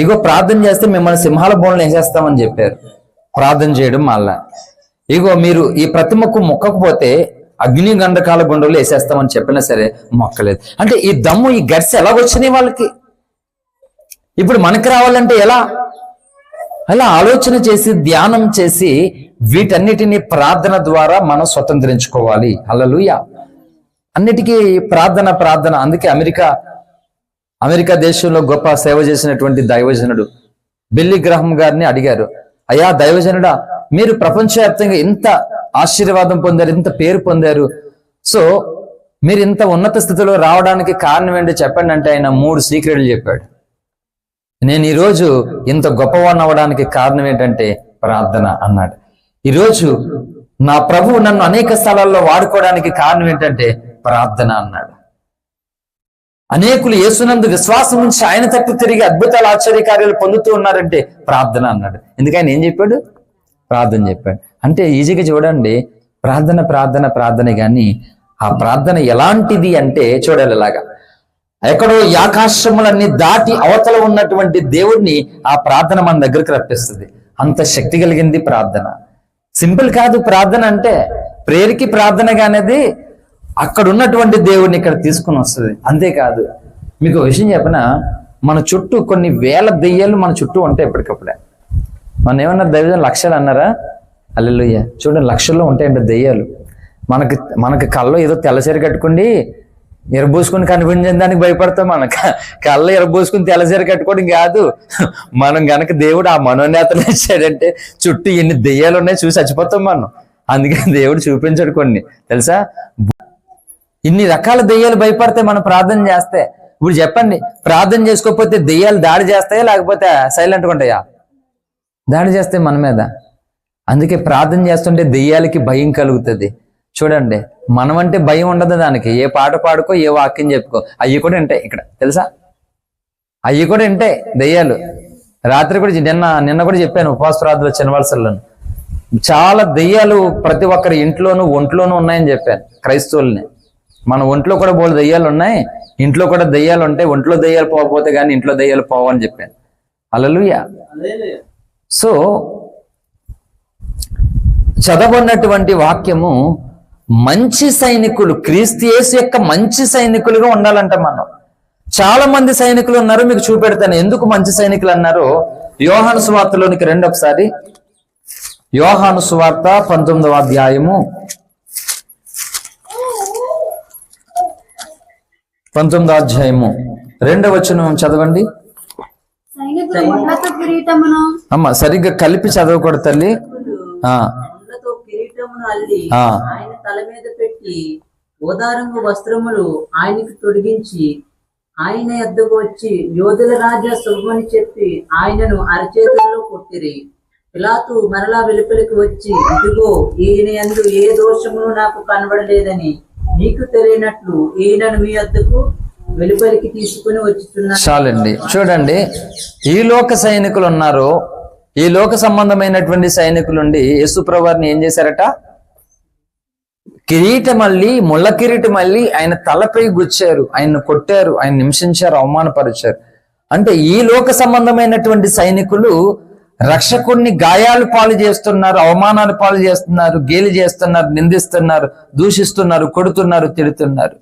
ఇగో ప్రార్థన చేస్తే మిమ్మల్ని సింహాల బోన్లు వేసేస్తామని చెప్పారు. ప్రార్థన చేయడం మళ్ళా, ఇగో మీరు ఈ ప్రతిమకు మొక్కకపోతే అగ్ని గంధకాల గుండంలో వేసేస్తామని చెప్పినా సరే మొక్కలేదు. అంటే ఈ దమ్ము, ఈ గట్స్ ఎలా వచ్చినాయి వాళ్ళకి? ఇప్పుడు మనకి రావాలంటే ఎలా? అలా ఆలోచన చేసి ధ్యానం చేసి వీటన్నిటిని ప్రార్థన ద్వారా మనం స్వతంత్రించుకోవాలి. హల్లెలూయా. అన్నిటికీ ప్రార్థన. అందుకే అమెరికా దేశంలో గొప్ప సేవ చేసినటువంటి దైవజనుడు బిల్లీ గ్రహం గారిని అడిగారు, అయ్యా దైవజనుడా, మీరు ప్రపంచవ్యాప్తంగా ఇంత ఆశీర్వాదం పొందారు, ఇంత పేరు పొందారు, సో మీరు ఇంత ఉన్నత స్థితిలో రావడానికి కారణం ఏంటో చెప్పండి అంటే ఆయన 3 సీక్రెట్లు చెప్పాడు. నేను ఈరోజు ఇంత గొప్పవాడిని అవ్వడానికి కారణం ఏంటంటే ప్రార్థన అన్నాడు. ఈరోజు నా ప్రభువు నన్ను అనేక స్థలాల్లో వాడుకోవడానికి కారణం ఏంటంటే ప్రార్థన అన్నాడు. అనేకులు యేసునందు విశ్వాసం ఉంచి ఆయన తట్టు తిరిగి అద్భుతాలు ఆశ్చర్యకార్యాలు పొందుతూ ఉన్నారంటే ప్రార్థన అన్నాడు. ఎందుకని ఏం చెప్పాడు? ప్రార్థన చెప్పాడు. అంటే ఈజీగా చూడండి, ప్రార్థన ప్రార్థన ప్రార్థనే, కానీ ఆ ప్రార్థన ఎలాంటిది అంటే చూడాలి, ఇలాగా ఎక్కడో ఈ ఆకాశములన్నీ దాటి అవతల ఉన్నటువంటి దేవుడిని ఆ ప్రార్థన మన దగ్గరికి రప్పిస్తుంది. అంత శక్తి కలిగింది ప్రార్థన. సింపుల్ కాదు ప్రార్థన అంటే, ప్రేయర్కి ప్రార్థనగా అనేది అక్కడ ఉన్నటువంటి దేవుడిని ఇక్కడ తీసుకుని వస్తుంది. అంతేకాదు, మీకు విషయం చెప్పిన, మన చుట్టూ కొన్ని వేల దెయ్యాలు మన చుట్టూ ఉంటాయి ఎప్పటికప్పుడే. మనం ఏమన్నారు, దైవజనం లక్షలు అన్నారా? హల్లెలూయా. చూడండి, లక్షల్లో ఉంటాయండి దెయ్యాలు. మనకి కళ్ళు ఏదో తెల్లసీర కట్టుకోండి ఎరబోసుకుని కనిపించే దానికి భయపడతాం. మన కళ్ళ ఎరబోసుకుని తెల్లసీర కట్టుకోవడం కాదు, మనం గనక దేవుడు ఆ మనోనేతలు ఇచ్చాడంటే చుట్టూ ఎన్ని దెయ్యాలు ఉన్నాయి చూసి చచ్చిపోతాం మనం. అందుకని దేవుడు చూపించాడు కొన్ని, తెలుసా? ఇన్ని రకాల దెయ్యాలు భయపడతాయి మనం ప్రార్థన చేస్తే. ఇప్పుడు చెప్పండి, ప్రార్థన చేసుకోకపోతే దెయ్యాలు దాడి చేస్తాయా లేకపోతే సైలెంట్గా ఉంటాయా? దాడి చేస్తాయి మన మీద. అందుకే ప్రార్థన చేస్తుంటే దెయ్యాలకి భయం కలుగుతుంది. చూడండి, మనం అంటే భయం ఉండదు దానికి. ఏ పాట పాడుకో, ఏ వాక్యం చెప్పుకో, అవి కూడా ఉంటాయి ఇక్కడ, తెలుసా? అవి కూడా ఉంటాయి దెయ్యాలు. రాత్రి కూడా నిన్న కూడా చెప్పాను ఉపవాస ప్రార్థనలో చిన్నవలసలను, చాలా దెయ్యాలు ప్రతి ఒక్కరి ఇంట్లోనూ ఒంట్లోనూ ఉన్నాయని చెప్పాను. క్రైస్తవుల్ని మన ఒంట్లో కూడా బోల్డ్ దెయ్యాలు ఉన్నాయి, ఇంట్లో కూడా దెయ్యాలు ఉంటాయి. ఒంట్లో దెయ్యాలు పోకపోతే కానీ ఇంట్లో దెయ్యాలు పోవని చెప్పాను. హల్లెలూయా. సో చదవన్నటువంటి వాక్యము, మంచి సైనికులు, క్రీస్తు యేసు యొక్క మంచి సైనికులుగా ఉండాలంట మనం. చాలా మంది సైనికులు ఉన్నారు, మీకు చూపెడతాను ఎందుకు మంచి సైనికులు అన్నారో. యోహాను సువార్తలోనికి రండి ఒకసారి. యోహాను సువార్త 19వ అధ్యాయము 19వ అధ్యాయము 2వ వచనం చదవండి అమ్మ. సరిగ్గా కలిపి చదవకూడదు తల్లి. ఆయన తల మీద పెట్టి ఓదారంగు వస్త్రములు ఆయనకు తొడిగించి ఆయన యొద్దకు వచ్చి, యోధుల రాజా శుభమని చెప్పి ఆయనను అరచేతుల్లో కొట్టిరి. పిలాతు మరలా వెలుపలికి వచ్చి, ఇదిగో ఈయన యందు ఏ దోషమును నాకు కనబడలేదని మీకు తెలియనట్లు ఈయనను మీ యొద్దకు వెలుపలికి తీసుకుని వచ్చుతున్నా. చాలండి. చూడండి, ఈ లోక సైనికులు ఉన్నారు, ఈ లోక సంబంధమైనటువంటి సైనికులుండి యేసుప్రభు వారిని ఏం చేశారట? కిరీటం మళ్ళీ, ముళ్ళ కిరీటం మళ్ళీ ఆయన తలపై గుచ్చారు, ఆయన కొట్టారు, ఆయన హింసించారు, అవమానపరిచారు. అంటే ఈ లోక సంబంధమైనటువంటి సైనికులు రక్షకుడిని గాయాలు పాలు చేస్తున్నారు, అవమానాలు పాలు చేస్తున్నారు, గేలి చేస్తున్నారు, నిందిస్తున్నారు, దూషిస్తున్నారు, కొడుతున్నారు, తిడుతున్నారు.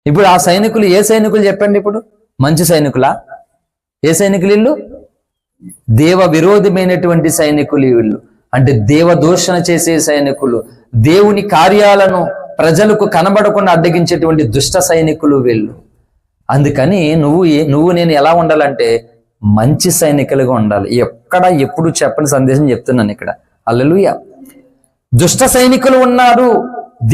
ఇప్పుడు ఆ సైనికులు ఏ సైనికులు చెప్పండి? ఇప్పుడు మంచి సైనికులా? ఏ సైనికులు వీళ్ళు? దేవ విరోధమైనటువంటి సైనికులు వీళ్ళు. అంటే దేవ దూషణ చేసే సైనికులు, దేవుని కార్యాలను ప్రజలకు కనబడకుండా అడ్డగించేటువంటి దుష్ట సైనికులు వీళ్ళు. అందుకని నువ్వు నేను ఎలా ఉండాలంటే మంచి సైనికులుగా ఉండాలి. ఎప్పుడు చెప్పని సందేశం చెప్తున్నాను ఇక్కడ. హల్లెలూయా. దుష్ట సైనికులు ఉన్నారు,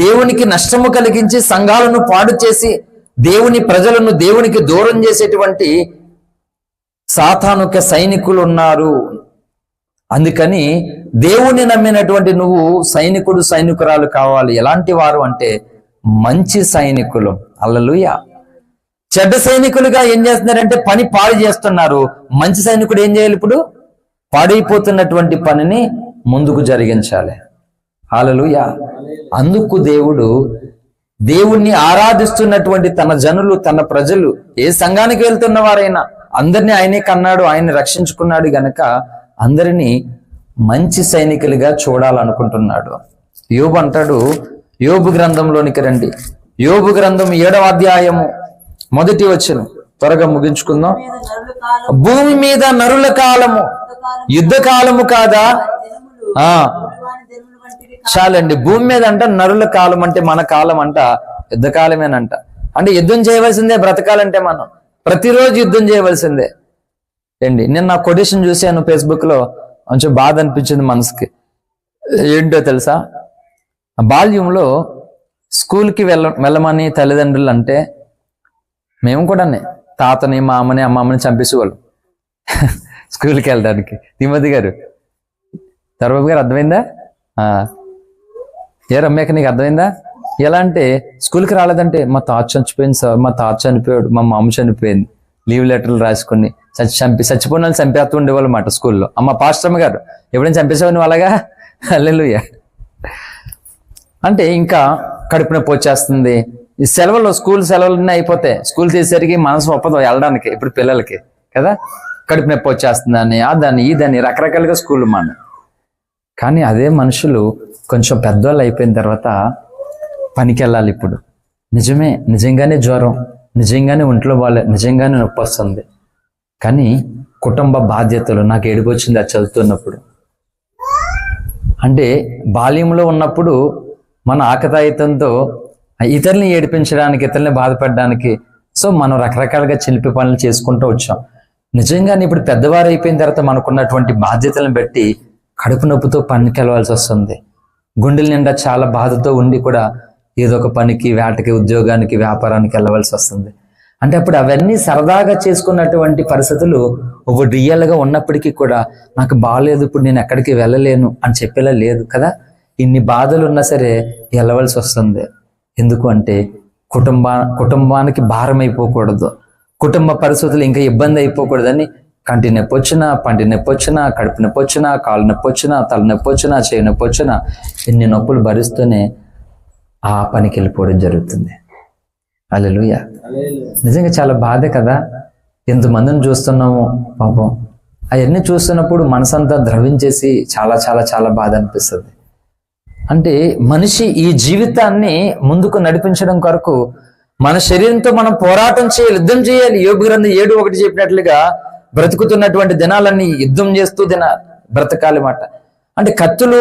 దేవునికి నష్టము కలిగించి సంఘాలను పాడు చేసి దేవుని ప్రజలను దేవునికి దూరం చేసేటువంటి సాతానుక సైనికులు ఉన్నారు. అందుకని దేవుని నమ్మినటువంటి నువ్వు సైనికురాలు కావాలి. ఎలాంటి వారు అంటే మంచి సైనికులు. హల్లెలూయా. చెడ్డ సైనికులుగా ఏం చేస్తున్నారంటే పని పాడు చేస్తున్నారు. మంచి సైనికుడు ఏం చేయాలి? ఇప్పుడు పాడైపోతున్నటువంటి పనిని ముందుకు జరిగించాలి. హల్లెలూయా. అందుకు దేవుణ్ణి ఆరాధిస్తున్నటువంటి తన జనులు, తన ప్రజలు, ఏ సంఘానికి వెళ్తున్న వారైనా అందరినీ ఆయనే కన్నాడు, ఆయన్ని రక్షించుకున్నాడు గనక అందరినీ మంచి సైనికులుగా చూడాలనుకుంటున్నాడు. యోబు అంటాడు, యోబు గ్రంథంలోనికి రండి. యోబు గ్రంథం 7వ అధ్యాయము 1వ వచనం, త్వరగా ముగించుకుందాం. భూమి మీద నరుల కాలము యుద్ధ కాలము కాదా? చాలండి. భూమి మీద అంట నరుల కాలం అంటే మన కాలం అంట యుద్ధ కాలమేనంట. అంటే యుద్ధం చేయవలసిందే బ్రతకాలంటే మనం. ప్రతిరోజు యుద్ధం చేయవలసిందే ఏంటి. నేను నా కొటేషన్ చూశాను ఫేస్బుక్లో, కొంచెం బాధ అనిపించింది మనసుకి. ఏంటో తెలుసా, బాల్యంలో స్కూల్కి వెళ్ళమని తల్లిదండ్రులు అంటే మేము కూడా తాతని మామని అమ్మమ్మని చంపేసేవాళ్ళం స్కూల్కి వెళ్ళడానికి. తిమ్మతి గారు, దర్బాబు గారు అర్థమైందా? ఏ రమ్యాక నీకు అర్థమైందా? ఎలా అంటే స్కూల్కి రాలేదంటే మా తాత చచ్చిపోయింది సార్, మా తాత చనిపోయాడు, మా మామ చనిపోయింది, లీవ్ లెటర్లు రాసుకుని చచ్చిపోయిన వాళ్ళు చంపేస్తూ ఉండేవాళ్ళు అన్నమాట స్కూల్లో. అమ్మ పాస్టర్మ గారు ఎప్పుడైనా చంపేసేవాడిని అలాగా? హల్లెలూయా. అంటే ఇంకా కడుపు నొప్పి వచ్చేస్తుంది. ఈ సెలవులు, స్కూల్ సెలవులన్నీ అయిపోతాయి, స్కూల్ తీసేసరికి మనసు ఒప్పదు వెళ్ళడానికి ఇప్పుడు పిల్లలకి కదా. కడుపు నొప్పి వచ్చేస్తుంది అని, దాన్ని ఇదని రకరకాలుగా స్కూల్ మన. కానీ అదే మనుషులు కొంచెం పెద్దవాళ్ళు అయిపోయిన తర్వాత పనికి వెళ్ళాలి. ఇప్పుడు నిజంగానే జ్వరం, నిజంగానే ఒంట్లో నిజంగానే నొప్పి వస్తుంది. కానీ కుటుంబ బాధ్యతలు నాకు ఏడుపు వచ్చింది అది చదువుతున్నప్పుడు. అంటే బాల్యంలో ఉన్నప్పుడు మన ఆకతాయితంతో ఇతరుల్ని ఏడిపించడానికి, ఇతరుల్ని బాధపడడానికి సో మనం రకరకాలుగా చిలిపి పనులు చేసుకుంటూ వచ్చాం. నిజంగానే ఇప్పుడు పెద్దవారు అయిపోయిన తర్వాత మనకున్నటువంటి బాధ్యతలను బట్టి కడుపు నొప్పితో పనికి వెళ్ళవలసి వస్తుంది. గుండెల నిండా చాలా బాధతో ఉండి కూడా ఏదో ఒక పనికి, వేటకి, ఉద్యోగానికి, వ్యాపారానికి వెళ్ళవలసి వస్తుంది. అంటే అప్పుడు అవన్నీ సరదాగా చేసుకున్నటువంటి పరిస్థితులు ఒక రియల్గా ఉన్నప్పటికీ కూడా నాకు బాగాలేదు, ఇప్పుడు నేను ఎక్కడికి వెళ్ళలేను అని చెప్పేలా లేదు కదా. ఇన్ని బాధలు ఉన్నా సరే వెళ్ళవలసి వస్తుంది. ఎందుకు అంటే కుటుంబానికి భారం అయిపోకూడదు, కుటుంబ పరిస్థితులు ఇంకా ఇబ్బంది అయిపోకూడదని కంటి నొప్పి వచ్చినా, పంటి నొప్పి వచ్చినా, కడుపు నొప్పి వచ్చినా, కాళ్ళు నొప్పి వచ్చినా, తల నొప్పి వచ్చినా, చేయి నొప్పి వచ్చినా ఇన్ని నొప్పులు భరిస్తూనే ఆ పనికి వెళ్ళిపోవడం జరుగుతుంది. హల్లెలూయా. నిజంగా చాలా బాధే కదా. ఎంతమందిని చూస్తున్నాము పాపం. అవన్నీ చూస్తున్నప్పుడు మనసంతా ద్రవించేసి చాలా చాలా చాలా బాధ అనిపిస్తుంది. అంటే మనిషి ఈ జీవితాన్ని ముందుకు నడిపించడం కొరకు మన శరీరంతో మనం పోరాటం చేయాలి, యుద్ధం చేయాలి. యోబు గ్రంథం 7:1 చెప్పినట్లుగా బ్రతుకుతున్నటువంటి దినాలన్నీ యుద్ధం చేస్తూ బ్రతకాలి మాట. అంటే కత్తులు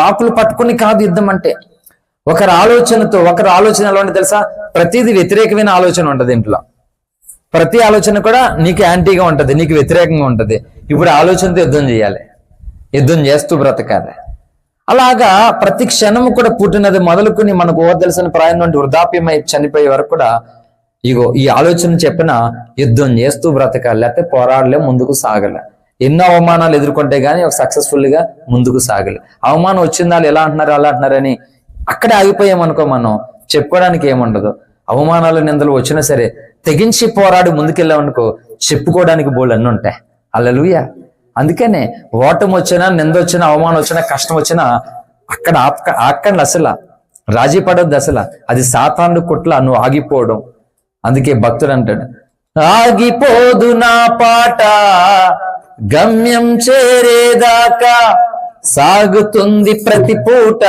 బాకులు పట్టుకుని కాదు యుద్ధం అంటే. ఒకరి ఆలోచనతో, ఒకరి ఆలోచన ఎలా ఉంటుంది తెలుసా? ప్రతిదీ వ్యతిరేకమైన ఆలోచన ఉంటుంది ఇంట్లో. ప్రతి ఆలోచన కూడా నీకు యాంటీగా ఉంటుంది, నీకు వ్యతిరేకంగా ఉంటుంది. ఇప్పుడు ఆలోచనతో యుద్ధం చేయాలి, యుద్ధం చేస్తూ బ్రతకాలి. అలాగా ప్రతి క్షణము కూడా పుట్టినది మొదలుకుని మనకు తెలిసిన ప్రాయం నుండి వృద్ధాప్యమై చనిపోయే వరకు కూడా ఇగో ఈ ఆలోచన చెప్పిన యుద్ధం చేస్తూ బ్రతకాలి, లేకపోతే పోరాడలే, ముందుకు సాగలే. ఎన్నో అవమానాలు ఎదుర్కొంటే గానీ ఒక సక్సెస్ఫుల్ గా ముందుకు సాగలే. అవమానం వచ్చిందా, ఎలా అంటున్నారు అలా అంటున్నారని అక్కడే ఆగిపోయామనుకో, మనం చెప్పుకోవడానికి ఏముండదు. అవమానాలు, నిందలు వచ్చినా సరే తెగించి పోరాడి ముందుకెళ్ళామనుకో, చెప్పుకోవడానికి బోల్డ్ అన్నీ ఉంటాయి. హల్లెలూయా. అందుకనే ఓటమి వచ్చినా, నింద వచ్చినా, అవమానం వచ్చినా, కష్టం వచ్చినా అక్కడ ఆకండి, అసలు రాజీ పడొద్దు. అసలు అది సాతాను కుట్ల, నువ్వు ఆగిపోవడం. అందుకే భక్తుడు అంటాడు, ఆగిపోదు నా పాట గమ్యం చేరేదాకా, సాగుతుంది ప్రతి పూట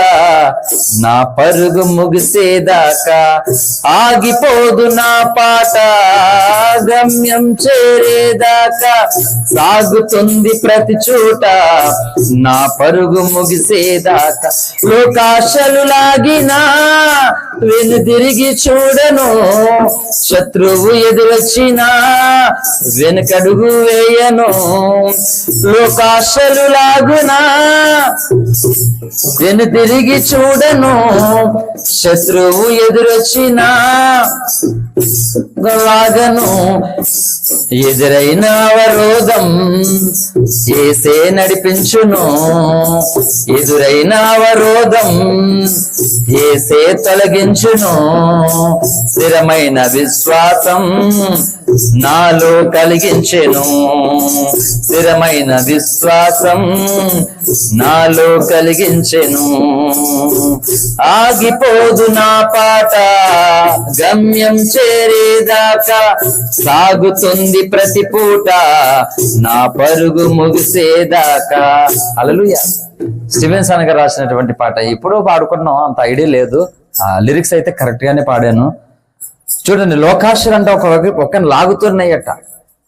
నా పరుగు ముగిసేదాకా. ఆగిపోదు నా పాట గమ్యం చేరేదాకా, సాగుతుంది ప్రతి చోట నా పరుగు ముగిసేదాకా. లోకాశలు లాగినా వెనుదిరిగి చూడను, శత్రువు ఎదురొచ్చినా వెనకడుగు వేయను. లోకాశలు లాగునా వెనుదిరిగి చూడను, శత్రువు ఎదురొచ్చినా లాగను. ఎదురైన అవరోధం యేసే నడిపించును, ఎదురైన అవరోధం యేసే తొలగించును. స్థిరమైన విశ్వాసం నాలో కలిగించెను, స్థిరమైన విశ్వాసం నాలో కలిగించెను. ఆగిపోదు నా పాట గమ్యం చేరేదాకా, సాగుతుంది ప్రతి పూట నా పరుగు ముగిసేదాకా. హల్లెలూయా. స్టీవెన్సన్ గారు రాసినటువంటి పాట. ఎప్పుడో పాడుకున్నాం, అంత ఐడియా లేదు. లిరిక్స్ అయితే కరెక్ట్ గానే పాడాను. చూడండి, లోకాశలు అంటే ఒకరిని లాగుతున్నాయట,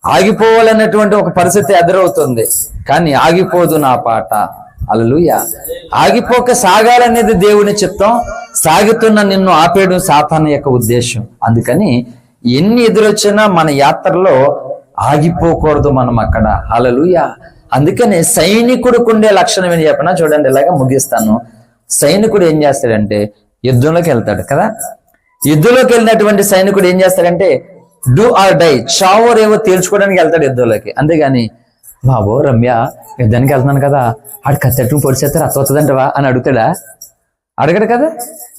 ఆగిపోవాలన్నటువంటి ఒక పరిస్థితి ఎదురవుతుంది. కానీ ఆగిపోదు నా పాట. హల్లెలూయా. ఆగిపోక సాగాలనేది దేవుని చిత్తం, సాగుతున్న నిన్ను ఆపేయడం సాతాను యొక్క ఉద్దేశం. అందుకని ఎన్ని ఎదురొచ్చినా మన యాత్రలో ఆగిపోకూడదు మనం అక్కడ. హల్లెలూయా. అందుకనే సైనికుడికి ఉండే లక్షణం ఏం చెప్పినా చూడండి, ఇలాగా ముగిస్తాను. సైనికుడు ఏం చేస్తాడంటే యుద్ధంలోకి వెళ్తాడు కదా. యుద్ధంలోకి వెళ్ళినటువంటి సైనికుడు ఏం చేస్తాడంటే డూ ఆర్ డై, చావో రేవో తేల్చుకోవడానికి వెళ్తాడు యుద్ధంలోకి. అంతేగాని బాబో రమ్య యుద్ధానికి వెళ్తున్నాను కదా, ఆడు కత్తెట్టుకుని పొడిచేస్తే రక్తం వస్తుందంటవా అని అడుగుతాడా? అడగడు కదా.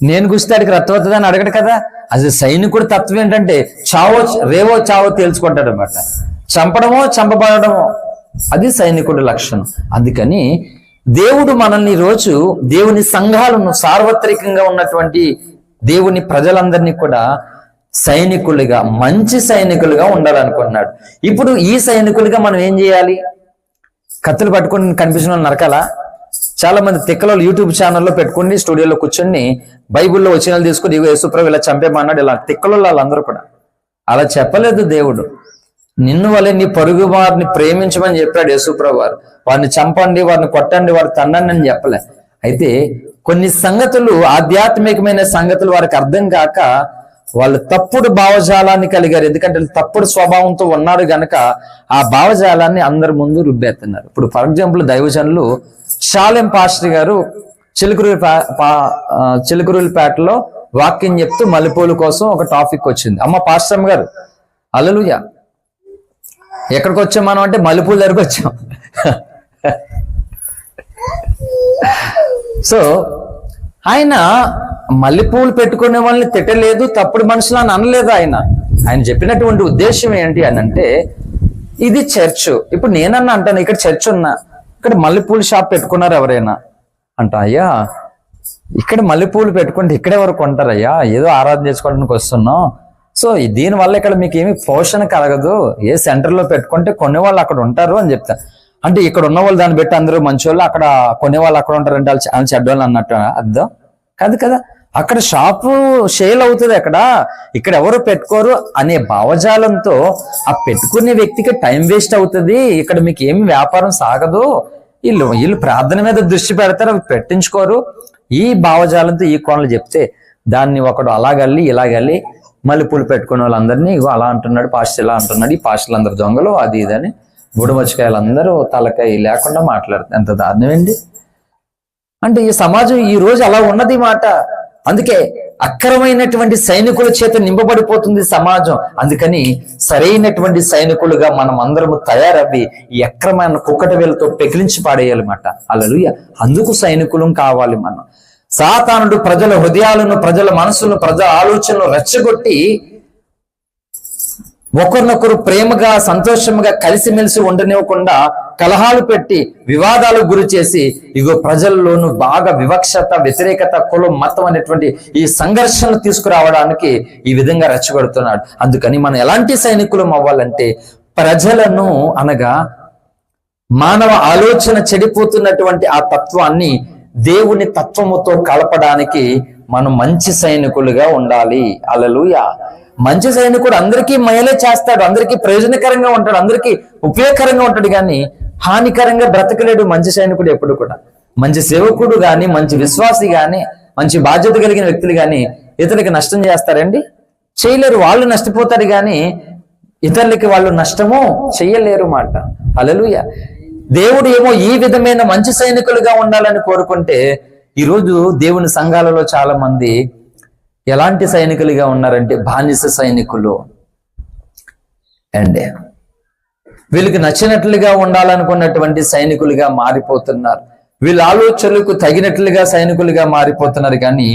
నేను గుస్తే ఆడికి రక్తం వస్తుందా అని అడగడు కదా. అసలు సైనికుడు తత్వం ఏంటంటే చావో రేవో చావో తేల్చుకుంటాడు అనమాట. చంపడమో చంపబడమో అది సైనికుడి లక్షణం. అందుకని దేవుడు మనల్ని రోజు దేవుని సంఘాలను సార్వత్రికంగా ఉన్నటువంటి దేవుని ప్రజలందరినీ కూడా సైనికులుగా, మంచి సైనికులుగా ఉండాలనుకున్నాడు. ఇప్పుడు ఈ సైనికులుగా మనం ఏం చేయాలి? కత్తులు పట్టుకుని కనిపించిన వాళ్ళు నరకాలా? చాలా మంది తిక్కలో యూట్యూబ్ ఛానల్లో పెట్టుకుని స్టూడియోలో కూర్చొని బైబిల్లో వచనాలు తీసుకుని ఇగో యేసుప్రభు ఇలా చంపేమన్నాడు, ఇలా తిక్కలో వాళ్ళందరూ కూడా. అలా చెప్పలేదు దేవుడు. నిన్ను వలె నీ పొరుగు వారిని ప్రేమించమని చెప్పాడు యేసుప్రభు వారు. వారిని చంపండి, వారిని కొట్టండి, వారిని తన్నండి అని చెప్పలే. అయితే కొన్ని సంగతులు, ఆధ్యాత్మికమైన సంగతులు వారికి అర్థం కాక వాళ్ళు తప్పుడు భావజాలాన్ని కలిగారు. ఎందుకంటే తప్పుడు స్వభావంతో ఉన్నారు గనక ఆ భావజాలాన్ని అందరి ముందు రుబ్బేస్తున్నారు. ఇప్పుడు ఫర్ ఎగ్జాంపుల్ దైవజనులు షాలెం పాస్టర్ గారు చిలుకూరుపేటలో వాక్యం చెప్తూ మల్లెపూల కోసం ఒక టాపిక్ వచ్చింది. అమ్మ పాస్టర్ గారు హల్లెలూయా, ఎక్కడికి వచ్చాం మనం అంటే మల్లెపూల దగ్గరకు వచ్చాం. సో ఆయన మల్లెపూలు పెట్టుకునే వాళ్ళని తిట్టలేదు, తప్పుడు మనుషులు అని అనలేదు. ఆయన చెప్పినటువంటి ఉద్దేశం ఏంటి అని అంటే, ఇది చర్చ్. ఇప్పుడు నేనన్నా అంటాను, ఇక్కడ చర్చ్ ఉన్నా, ఇక్కడ మల్లెపూల షాప్ పెట్టుకున్నారు ఎవరైనా అంట, అయ్యా ఇక్కడ మల్లెపూలు పెట్టుకుంటే ఇక్కడే వరకు కొంటారయ్యా, ఏదో ఆరాధన చేసుకోవడానికి వస్తున్నాం. సో దీనివల్ల ఇక్కడ మీకు ఏమి పోషణ కలగదు, ఏ సెంటర్లో పెట్టుకుంటే కొనేవాళ్ళు అక్కడ ఉంటారు అని చెప్తా. అంటే ఇక్కడ ఉన్న వాళ్ళు దాన్ని బట్టి అందరూ మంచి వాళ్ళు, అక్కడ కొనేవాళ్ళు అక్కడ ఉంటారంటే వాళ్ళు చెడ్డవాళ్ళు అన్నట్టు అర్థం కాదు కదా. అక్కడ షాపు సేల్ అవుతుంది, ఇక్కడ ఎవరు పెట్టుకోరు అనే భావజాలంతో ఆ పెట్టుకునే వ్యక్తికి టైం వేస్ట్ అవుతుంది, ఇక్కడ మీకు ఏమి వ్యాపారం సాగదు, వీళ్ళు ప్రార్థన మీద దృష్టి పెడతారు, అవి పెట్టించుకోరు. ఈ భావజాలంతో ఈ కోణలు చెప్తే దాన్ని ఒకడు అలాగల్లి ఇలాగల్లి మల్లెపూలు పెట్టుకునే వాళ్ళందరినీ అలా అంటున్నాడు, పాస్టర్ ఇలా అంటున్నాడు, ఈ పాస్టర్లు అందరు దొంగలు అది ఇదని బుడమచ్చకాయలందరూ తలకాయ లేకుండా మాట్లాడుతారు. ఎంత దారుణమండి. అంటే ఈ సమాజం ఈ రోజు అలా ఉన్నది మాట. అందుకే అక్రమైనటువంటి సైనికుల చేత నింపబడిపోతుంది సమాజం. అందుకని సరైనటువంటి సైనికులుగా మనం అందరము తయారవ్వి ఈ అక్రమైన కుక్కట వేలతో పెకిలించి పాడేయాలన్నమాట. హల్లెలూయా. అందుకు సైనికులు కావాలి మనం. సాతానుడు ప్రజల హృదయాలను, ప్రజల మనసులను, ప్రజల ఆలోచనలు రెచ్చగొట్టి ఒకరినొకరు ప్రేమగా సంతోషంగా కలిసిమెలిసి ఉండనివ్వకుండా కలహాలు పెట్టి వివాదాలకు గురి చేసి ఇగో ప్రజల్లోనూ బాగా వివక్షత, వ్యతిరేకత, కులం, మతం అనేటువంటి ఈ సంఘర్షణ తీసుకురావడానికి ఈ విధంగా రెచ్చగొడుతున్నాడు. అందుకని మనం ఎలాంటి సైనికులం అవ్వాలంటే ప్రజలను అనగా మానవ ఆలోచన చెడిపోతున్నటువంటి ఆ తత్వాన్ని దేవుని తత్వముతో కలపడానికి మనం మంచి సైనికులుగా ఉండాలి. హల్లెలూయా. మంచి సైనికుడు అందరికీ మేలే చేస్తాడు, అందరికీ ప్రయోజనకరంగా ఉంటాడు, అందరికీ ఉపయోగకరంగా ఉంటాడు, కానీ హానికరంగా బ్రతకలేడు మంచి సైనికుడు ఎప్పుడు కూడా. మంచి సేవకుడు గాని, మంచి విశ్వాసి గాని, మంచి బాధ్యత కలిగిన వ్యక్తులు గాని ఇతరులకి నష్టం చేస్తారండి? చేయలేరు. వాళ్ళు నష్టపోతారు కానీ ఇతరులకి వాళ్ళు నష్టము చెయ్యలేరు మాట. హల్లెలూయా. దేవుడు ఏమో ఈ విధమైన మంచి సైనికులుగా ఉండాలని కోరుకుంటే ఈరోజు దేవుని సంఘాలలో చాలా మంది ఎలాంటి సైనికులుగా ఉన్నారంటే బానిస సైనికులు. అండ్ వీళ్ళకి నచ్చినట్లుగా ఉండాలనుకున్నటువంటి సైనికులుగా మారిపోతున్నారు. వీళ్ళ ఆలోచనలకు తగినట్లుగా సైనికులుగా మారిపోతున్నారు, కానీ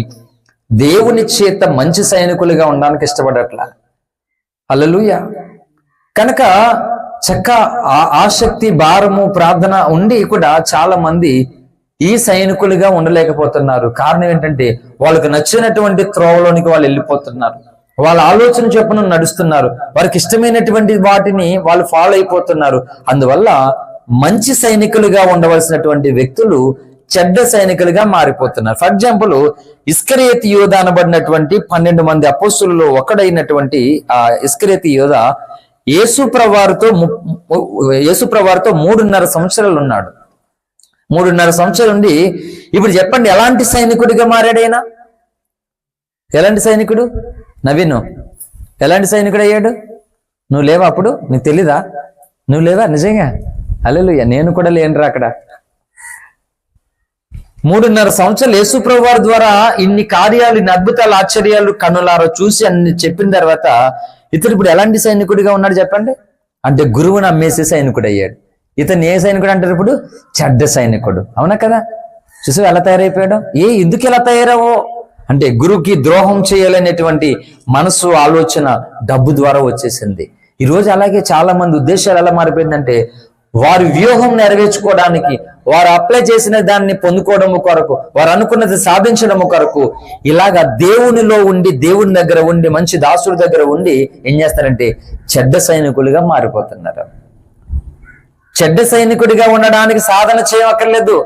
దేవుని చేత మంచి సైనికులుగా ఉండడానికి ఇష్టపడట్లా. హల్లెలూయా. కనుక చక్క ఆసక్తి, భారము, ప్రార్థన ఉండి కూడా చాలా మంది ఈ సైనికులుగా ఉండలేకపోతున్నారు. కారణం ఏంటంటే వాళ్ళకి నచ్చినటువంటి త్రోవలోనికి వాళ్ళు వెళ్ళిపోతున్నారు, వాళ్ళ ఆలోచన చొప్పున నడుస్తున్నారు, వారికి ఇష్టమైనటువంటి వాటిని వాళ్ళు ఫాలో అయిపోతున్నారు. అందువల్ల మంచి సైనికులుగా ఉండవలసినటువంటి వ్యక్తులు చెడ్డ సైనికులుగా మారిపోతున్నారు. ఫర్ ఎగ్జాంపుల్ ఇస్కరియోతు యోధ అనబడినటువంటి 12 మంది అపోస్తులలో ఒకడైనటువంటి ఆ ఇస్కరియోతు యోధ యేసుప్రభువారితో 3.5 సంవత్సరాలు ఉన్నాడు. 3.5 సంవత్సరాలు ఉండి ఇప్పుడు చెప్పండి ఎలాంటి సైనికుడిగా మారాడైనా? ఎలాంటి సైనికుడు? నవీన్ ఎలాంటి సైనికుడు అయ్యాడు? నువ్వు లేవా అప్పుడు? నీకు తెలీదా? నువ్వు లేవా నిజంగా? హల్లెలూయా. నేను కూడా లేనురా అక్కడ. 3.5 సంవత్సరాలు యేసుప్రభు వారి ద్వారా ఇన్ని కార్యాలు, ఇన్ని అద్భుతాలు, ఆశ్చర్యాలు కన్నులారా చూసి అన్ని చెప్పిన తర్వాత ఇతడు ఇప్పుడు ఎలాంటి సైనికుడిగా ఉన్నాడు చెప్పండి? అంటే గురువుని అమ్మేసే సైనికుడు అయ్యాడు. ఇతను ఏ సైనికుడు అంటారు ఇప్పుడు? చెడ్డ సైనికుడు. అవునా కదా? చూసి ఎలా తయారైపోయాడు? ఎందుకు ఎలా తయారావో అంటే గురువుకి ద్రోహం చేయాలనేటువంటి మనసు, ఆలోచన డబ్బు ద్వారా వచ్చేసింది. ఈరోజు అలాగే చాలా మంది ఉద్దేశాలు ఎలా మారిపోయిందంటే, వారి వ్యూహం నెరవేర్చుకోవడానికి, వారు అప్లై చేసిన దాన్ని పొందుకోవడం కొరకు, వారు అనుకున్నది సాధించడం కొరకు ఇలాగా దేవునిలో ఉండి, దేవుని దగ్గర ఉండి, మంచి దాసుడి దగ్గర ఉండి ఏం చేస్తారంటే చెడ్డ సైనికులుగా మారిపోతున్నారు. చెడ్డ సైనికుడిగా ఉండడానికి సాధన చేయక్కర్లేదు,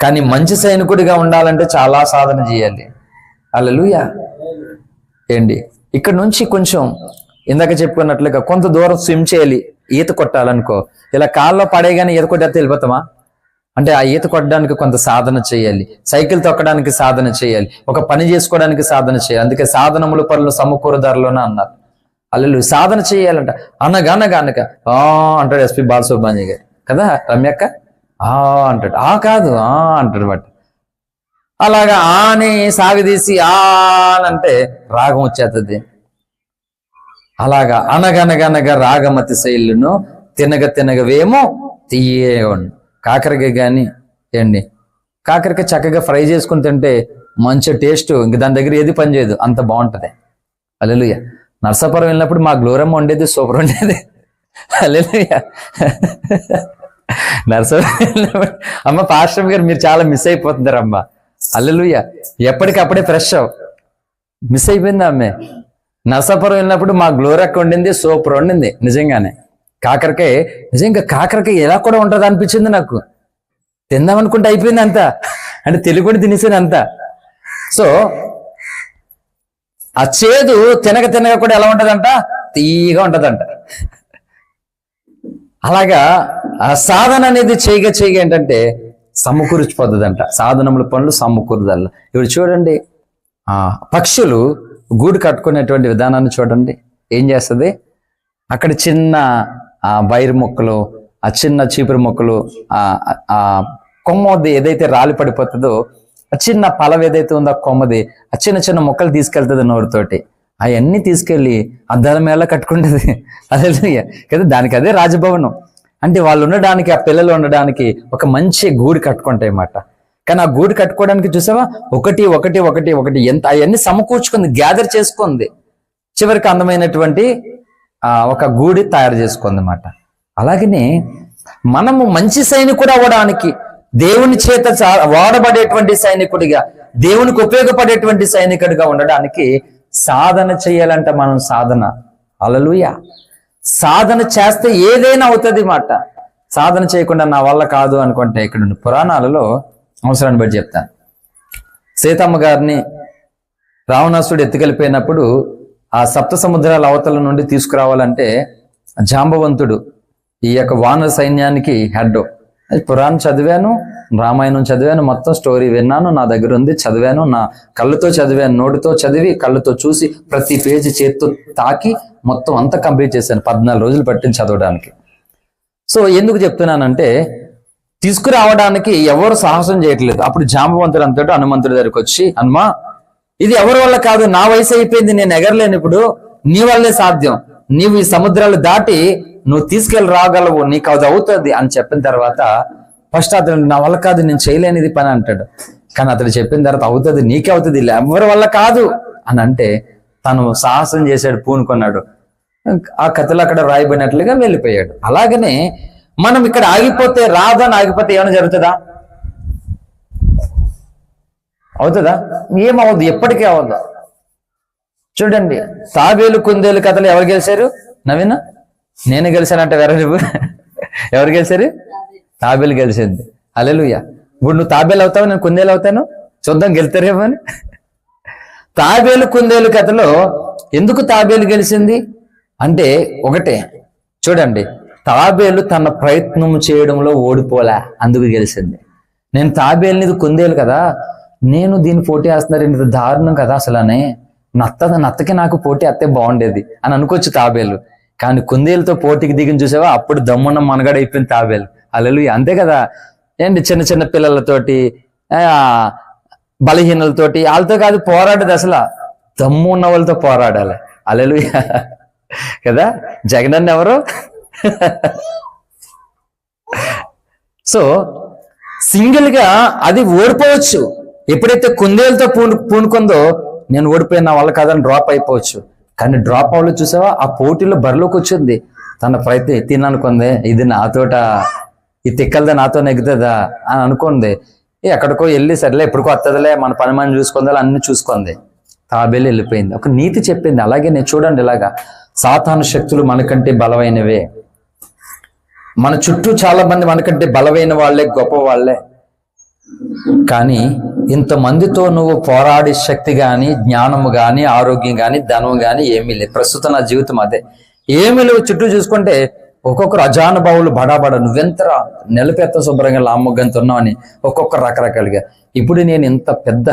కానీ మంచి సైనికుడిగా ఉండాలంటే చాలా సాధన చేయాలి. హల్లెలూయా. ఏంటి ఇక్కడ నుంచి కొంచెం ఇందాక చెప్పుకున్నట్లుగా కొంత దూరం స్విమ్ చేయాలి. ఈత కొట్టాలనుకో, ఇలా కాల్లో పడేగానే ఈత కొట్టేస్తే వెళ్ళిపోతామా? అంటే ఆ ఈత కొట్టడానికి కొంత సాధన చేయాలి. సైకిల్ తొక్కడానికి సాధన చేయాలి. ఒక పని చేసుకోవడానికి సాధన చేయాలి. అందుకే సాధనములు పనులు సమకూరుదారులోనే అన్నారు. హల్లెలూయా. సాధన చేయాలంట. అనగా అంటాడు ఎస్పి బాలసుబ్రహ్మణ్యం గారు కదా, రమ్యక్క అంటాడు. కాదు అంటాడు. బట్ అలాగా అని సాగదీసి అంటే రాగం వచ్చేస్తుంది. అలాగా అనగనగనగా రాగమతి శైలును తినగవేమో తీయేవాడు. కాకరకాయ కానీ ఏండి, కాకరకాయ చక్కగా ఫ్రై చేసుకుని తింటే మంచి టేస్ట్, ఇంక దాని దగ్గర ఏది పని చేయదు, అంత బాగుంటది. హల్లెలూయా. నర్సాపురం వెళ్ళినప్పుడు మా గ్లోరమ్మ వండేది సూపర్ ఉండేది. హల్లెలూయా. నర్సాపురం వెళ్ళినప్పుడు అమ్మ పాస్టర్ గారు మీరు చాలా మిస్ అయిపోతున్నారు అమ్మ. హల్లెలూయా. ఎప్పటికప్పుడే ఫ్రెష్ మిస్ అయిపోయింది ఆమె. నర్సాపురం వెళ్ళినప్పుడు మా గ్లోరక్క వండింది సూపర్ వండింది. నిజంగానే కాకరకాయ, నిజంగా కాకరకాయ ఎలా కూడా ఉంటుంది అనిపించింది నాకు. తిందామనుకుంటే అయిపోయింది అంతా, అంటే తెలుగుని తినేసేది అంతా. సో ఆ చేదు తినక కూడా ఎలా ఉంటదంట? తీయగా ఉంటదంట. అలాగా ఆ సాధన అనేది చేయగా ఏంటంటే సమకూర్చిపోతుందంట. సాధనముల పనులు సమకూరుదల. ఇప్పుడు చూడండి, పక్షులు గూడు కట్టుకునేటువంటి విధానాన్ని చూడండి. ఏం చేస్తుంది? అక్కడ చిన్న వైరు మొక్కలు, ఆ చిన్న చీపురు మొక్కలు, ఆ కొమ్మది ఏదైతే రాలి పడిపోతుందో, ఆ చిన్న పలవ ఏదైతే ఉందో ఆ కొమ్మది, ఆ చిన్న మొక్కలు తీసుకెళ్తుంది నోరుతోటి. అవన్నీ తీసుకెళ్ళి అద్దాల మేళ కట్టుకుంటుంది. అదే కదా, దానికి అదే రాజభవనం. అంటే వాళ్ళు ఉండడానికి, ఆ పిల్లలు ఉండడానికి ఒక మంచి గూడు కట్టుకుంటాయి అన్నమాట. కానీ ఆ గూడు కట్టుకోవడానికి చూసావా, ఒకటి ఎంత అవన్నీ సమకూర్చుకుంది, గ్యాదర్ చేసుకుంది, చివరికి అందమైనటువంటి ఒక గూడి తయారు చేసుకుంది అన్నమాట. అలాగనే మనము మంచి సైనికుడు అవ్వడానికి, దేవుని చేత వాడబడేటువంటి సైనికుడిగా, దేవునికి ఉపయోగపడేటువంటి సైనికుడిగా ఉండడానికి సాధన చేయాలంట. మనం సాధన, హల్లెలూయా. సాధన చేస్తే ఏదైనా అవుతుంది మాట. సాధన చేయకుండా నా వల్ల కాదు అనుకుంటే, ఇక్కడ పురాణాలలో అవసరాన్ని బట్టి చెప్తాను. సీతమ్మ గారిని రావణాసుడు ఎత్తుకెళ్ళిపోయినప్పుడు ఆ సప్త సముద్రాల అవతల నుండి తీసుకురావాలంటే జాంబవంతుడు ఈ యొక్క వానర సైన్యానికి హెడ్. పురాణం చదివాను, రామాయణం చదివాను, మొత్తం స్టోరీ విన్నాను, నా దగ్గర ఉంది, చదివాను, నా కళ్ళతో చదివాను, నోటితో చదివి, కళ్ళతో చూసి, ప్రతి పేజీ చేత్తో తాకి మొత్తం అంతా కంప్లీట్ చేశాను. 14 రోజులు పట్టింది చదవడానికి. సో ఎందుకు చెప్తున్నానంటే, తీసుకురావడానికి ఎవరు సాహసం చేయట్లేదు. అప్పుడు జాంబవంతుడు అంతటా హనుమంతుడి దగ్గరికి వచ్చి, హనుమా ఇది ఎవరి వల్ల కాదు, నా వయసు అయిపోయింది, నేను ఎగరలేను, ఇప్పుడు నీ వల్లే సాధ్యం, నీవు ఈ సముద్రాలు దాటి నువ్వు తీసుకెళ్ళి రాగలవు, నీకు అది అవుతుంది అని చెప్పిన తర్వాత ఫస్ట్ అతను నా వల్ల కాదు, నేను చేయలేనిది పని అంటాడు. కానీ అతడు చెప్పిన తర్వాత అవుతుంది, నీకే అవుతుంది, ఎవరి వల్ల కాదు అని అంటే తను సాహసం చేశాడు, పూనుకున్నాడు. ఆ కథలు అక్కడ రాయబడినట్లుగా వెళ్ళిపోయాడు. అలాగనే మనం ఇక్కడ ఆగిపోతే, రాదని ఆగిపోతే ఏమైనా జరుగుతుందా? అవుతుందా? ఏమవుద్దు, ఎప్పటికీ అవద్దు. చూడండి, తాబేలు కుందేలు కథలు ఎవరు గెలిచారు? నవీన, నేను గెలిచానంటే ఎవరు గెలిచారు? తాబేలు గెలిచింది. హల్లెలూయా. ఇప్పుడు నువ్వు తాబేలు అవుతావు, నేను కుందేలు అవుతాను, చూద్దాం గెలుతారేమో అని. తాబేలు కుందేలు కథలో ఎందుకు తాబేలు గెలిచింది అంటే ఒకటే, చూడండి, తాబేలు తన ప్రయత్నం చేయడంలో ఓడిపోలే, అందుకు గెలిచింది. నేను తాబేలుని, ఇది కుందేలు కదా, నేను దీన్ని పోటీ వేస్తున్నారు, ఇంత దారుణం కదా అసలు అని నత్తకి నాకు పోటీ అత్తే బాగుండేది అని అనుకోవచ్చు తాబేలు. కానీ కుందేలుతో పోటీకి దిగిన చూసావా, అప్పుడు దమ్మున్న మనగడ అయిపోయింది తాబేలు. హల్లెలూయా. అంతే కదా ఏంటి, చిన్న చిన్న పిల్లలతోటి బలహీనలతోటి వాళ్ళతో కాదు పోరాడేది, అసలు దమ్ము ఉన్న వాళ్ళతో పోరాడాలి. హల్లెలూయా కదా. జగనన్న ఎవరు? సో సింగిల్ గా అది ఓడిపోవచ్చు. ఎప్పుడైతే కుందేలతో పూనుకుందో నేను ఓడిపోయిన నా వల్ల కాదని డ్రాప్ అయిపోవచ్చు. కానీ డ్రాప్ అవ్వలేదు చూసావా, ఆ పోటీలో బరిలోకి వచ్చింది. తన ప్రయత్నం తిననుకుంది, ఇది నాతోట, ఈ తిక్కలదా నాతో నెగ్గుతుందా అని అనుకుంది. ఎక్కడికో వెళ్ళి సరేలే ఎప్పటికో వస్తుందిలే, మన పని మనం చూసుకుందా అన్ని చూసుకుంది. తాబేలు వెళ్ళిపోయింది. ఒక నీతి చెప్పింది. అలాగే నేను చూడండి, ఇలాగా సాతాను శక్తులు మనకంటే బలమైనవే. మన చుట్టూ చాలా మంది మనకంటే బలమైన వాళ్ళే, గొప్ప వాళ్ళే. కానీ ఇంతమందితో నువ్వు పోరాడే శక్తి కానీ, జ్ఞానము కానీ, ఆరోగ్యం కానీ, ధనం కానీ ఏమీ లేదు. ప్రస్తుతం నా జీవితం అదే. ఏమీ లేవు. చుట్టూ చూసుకుంటే ఒక్కొక్కరు అజానుభావులు, బడాబడ నువ్వెంతరా నెలపెత్త శుభ్రంగా లామ్మగ్గంత ఉన్నావని ఒక్కొక్కరు రకరకాలుగా. ఇప్పుడు నేను ఇంత పెద్ద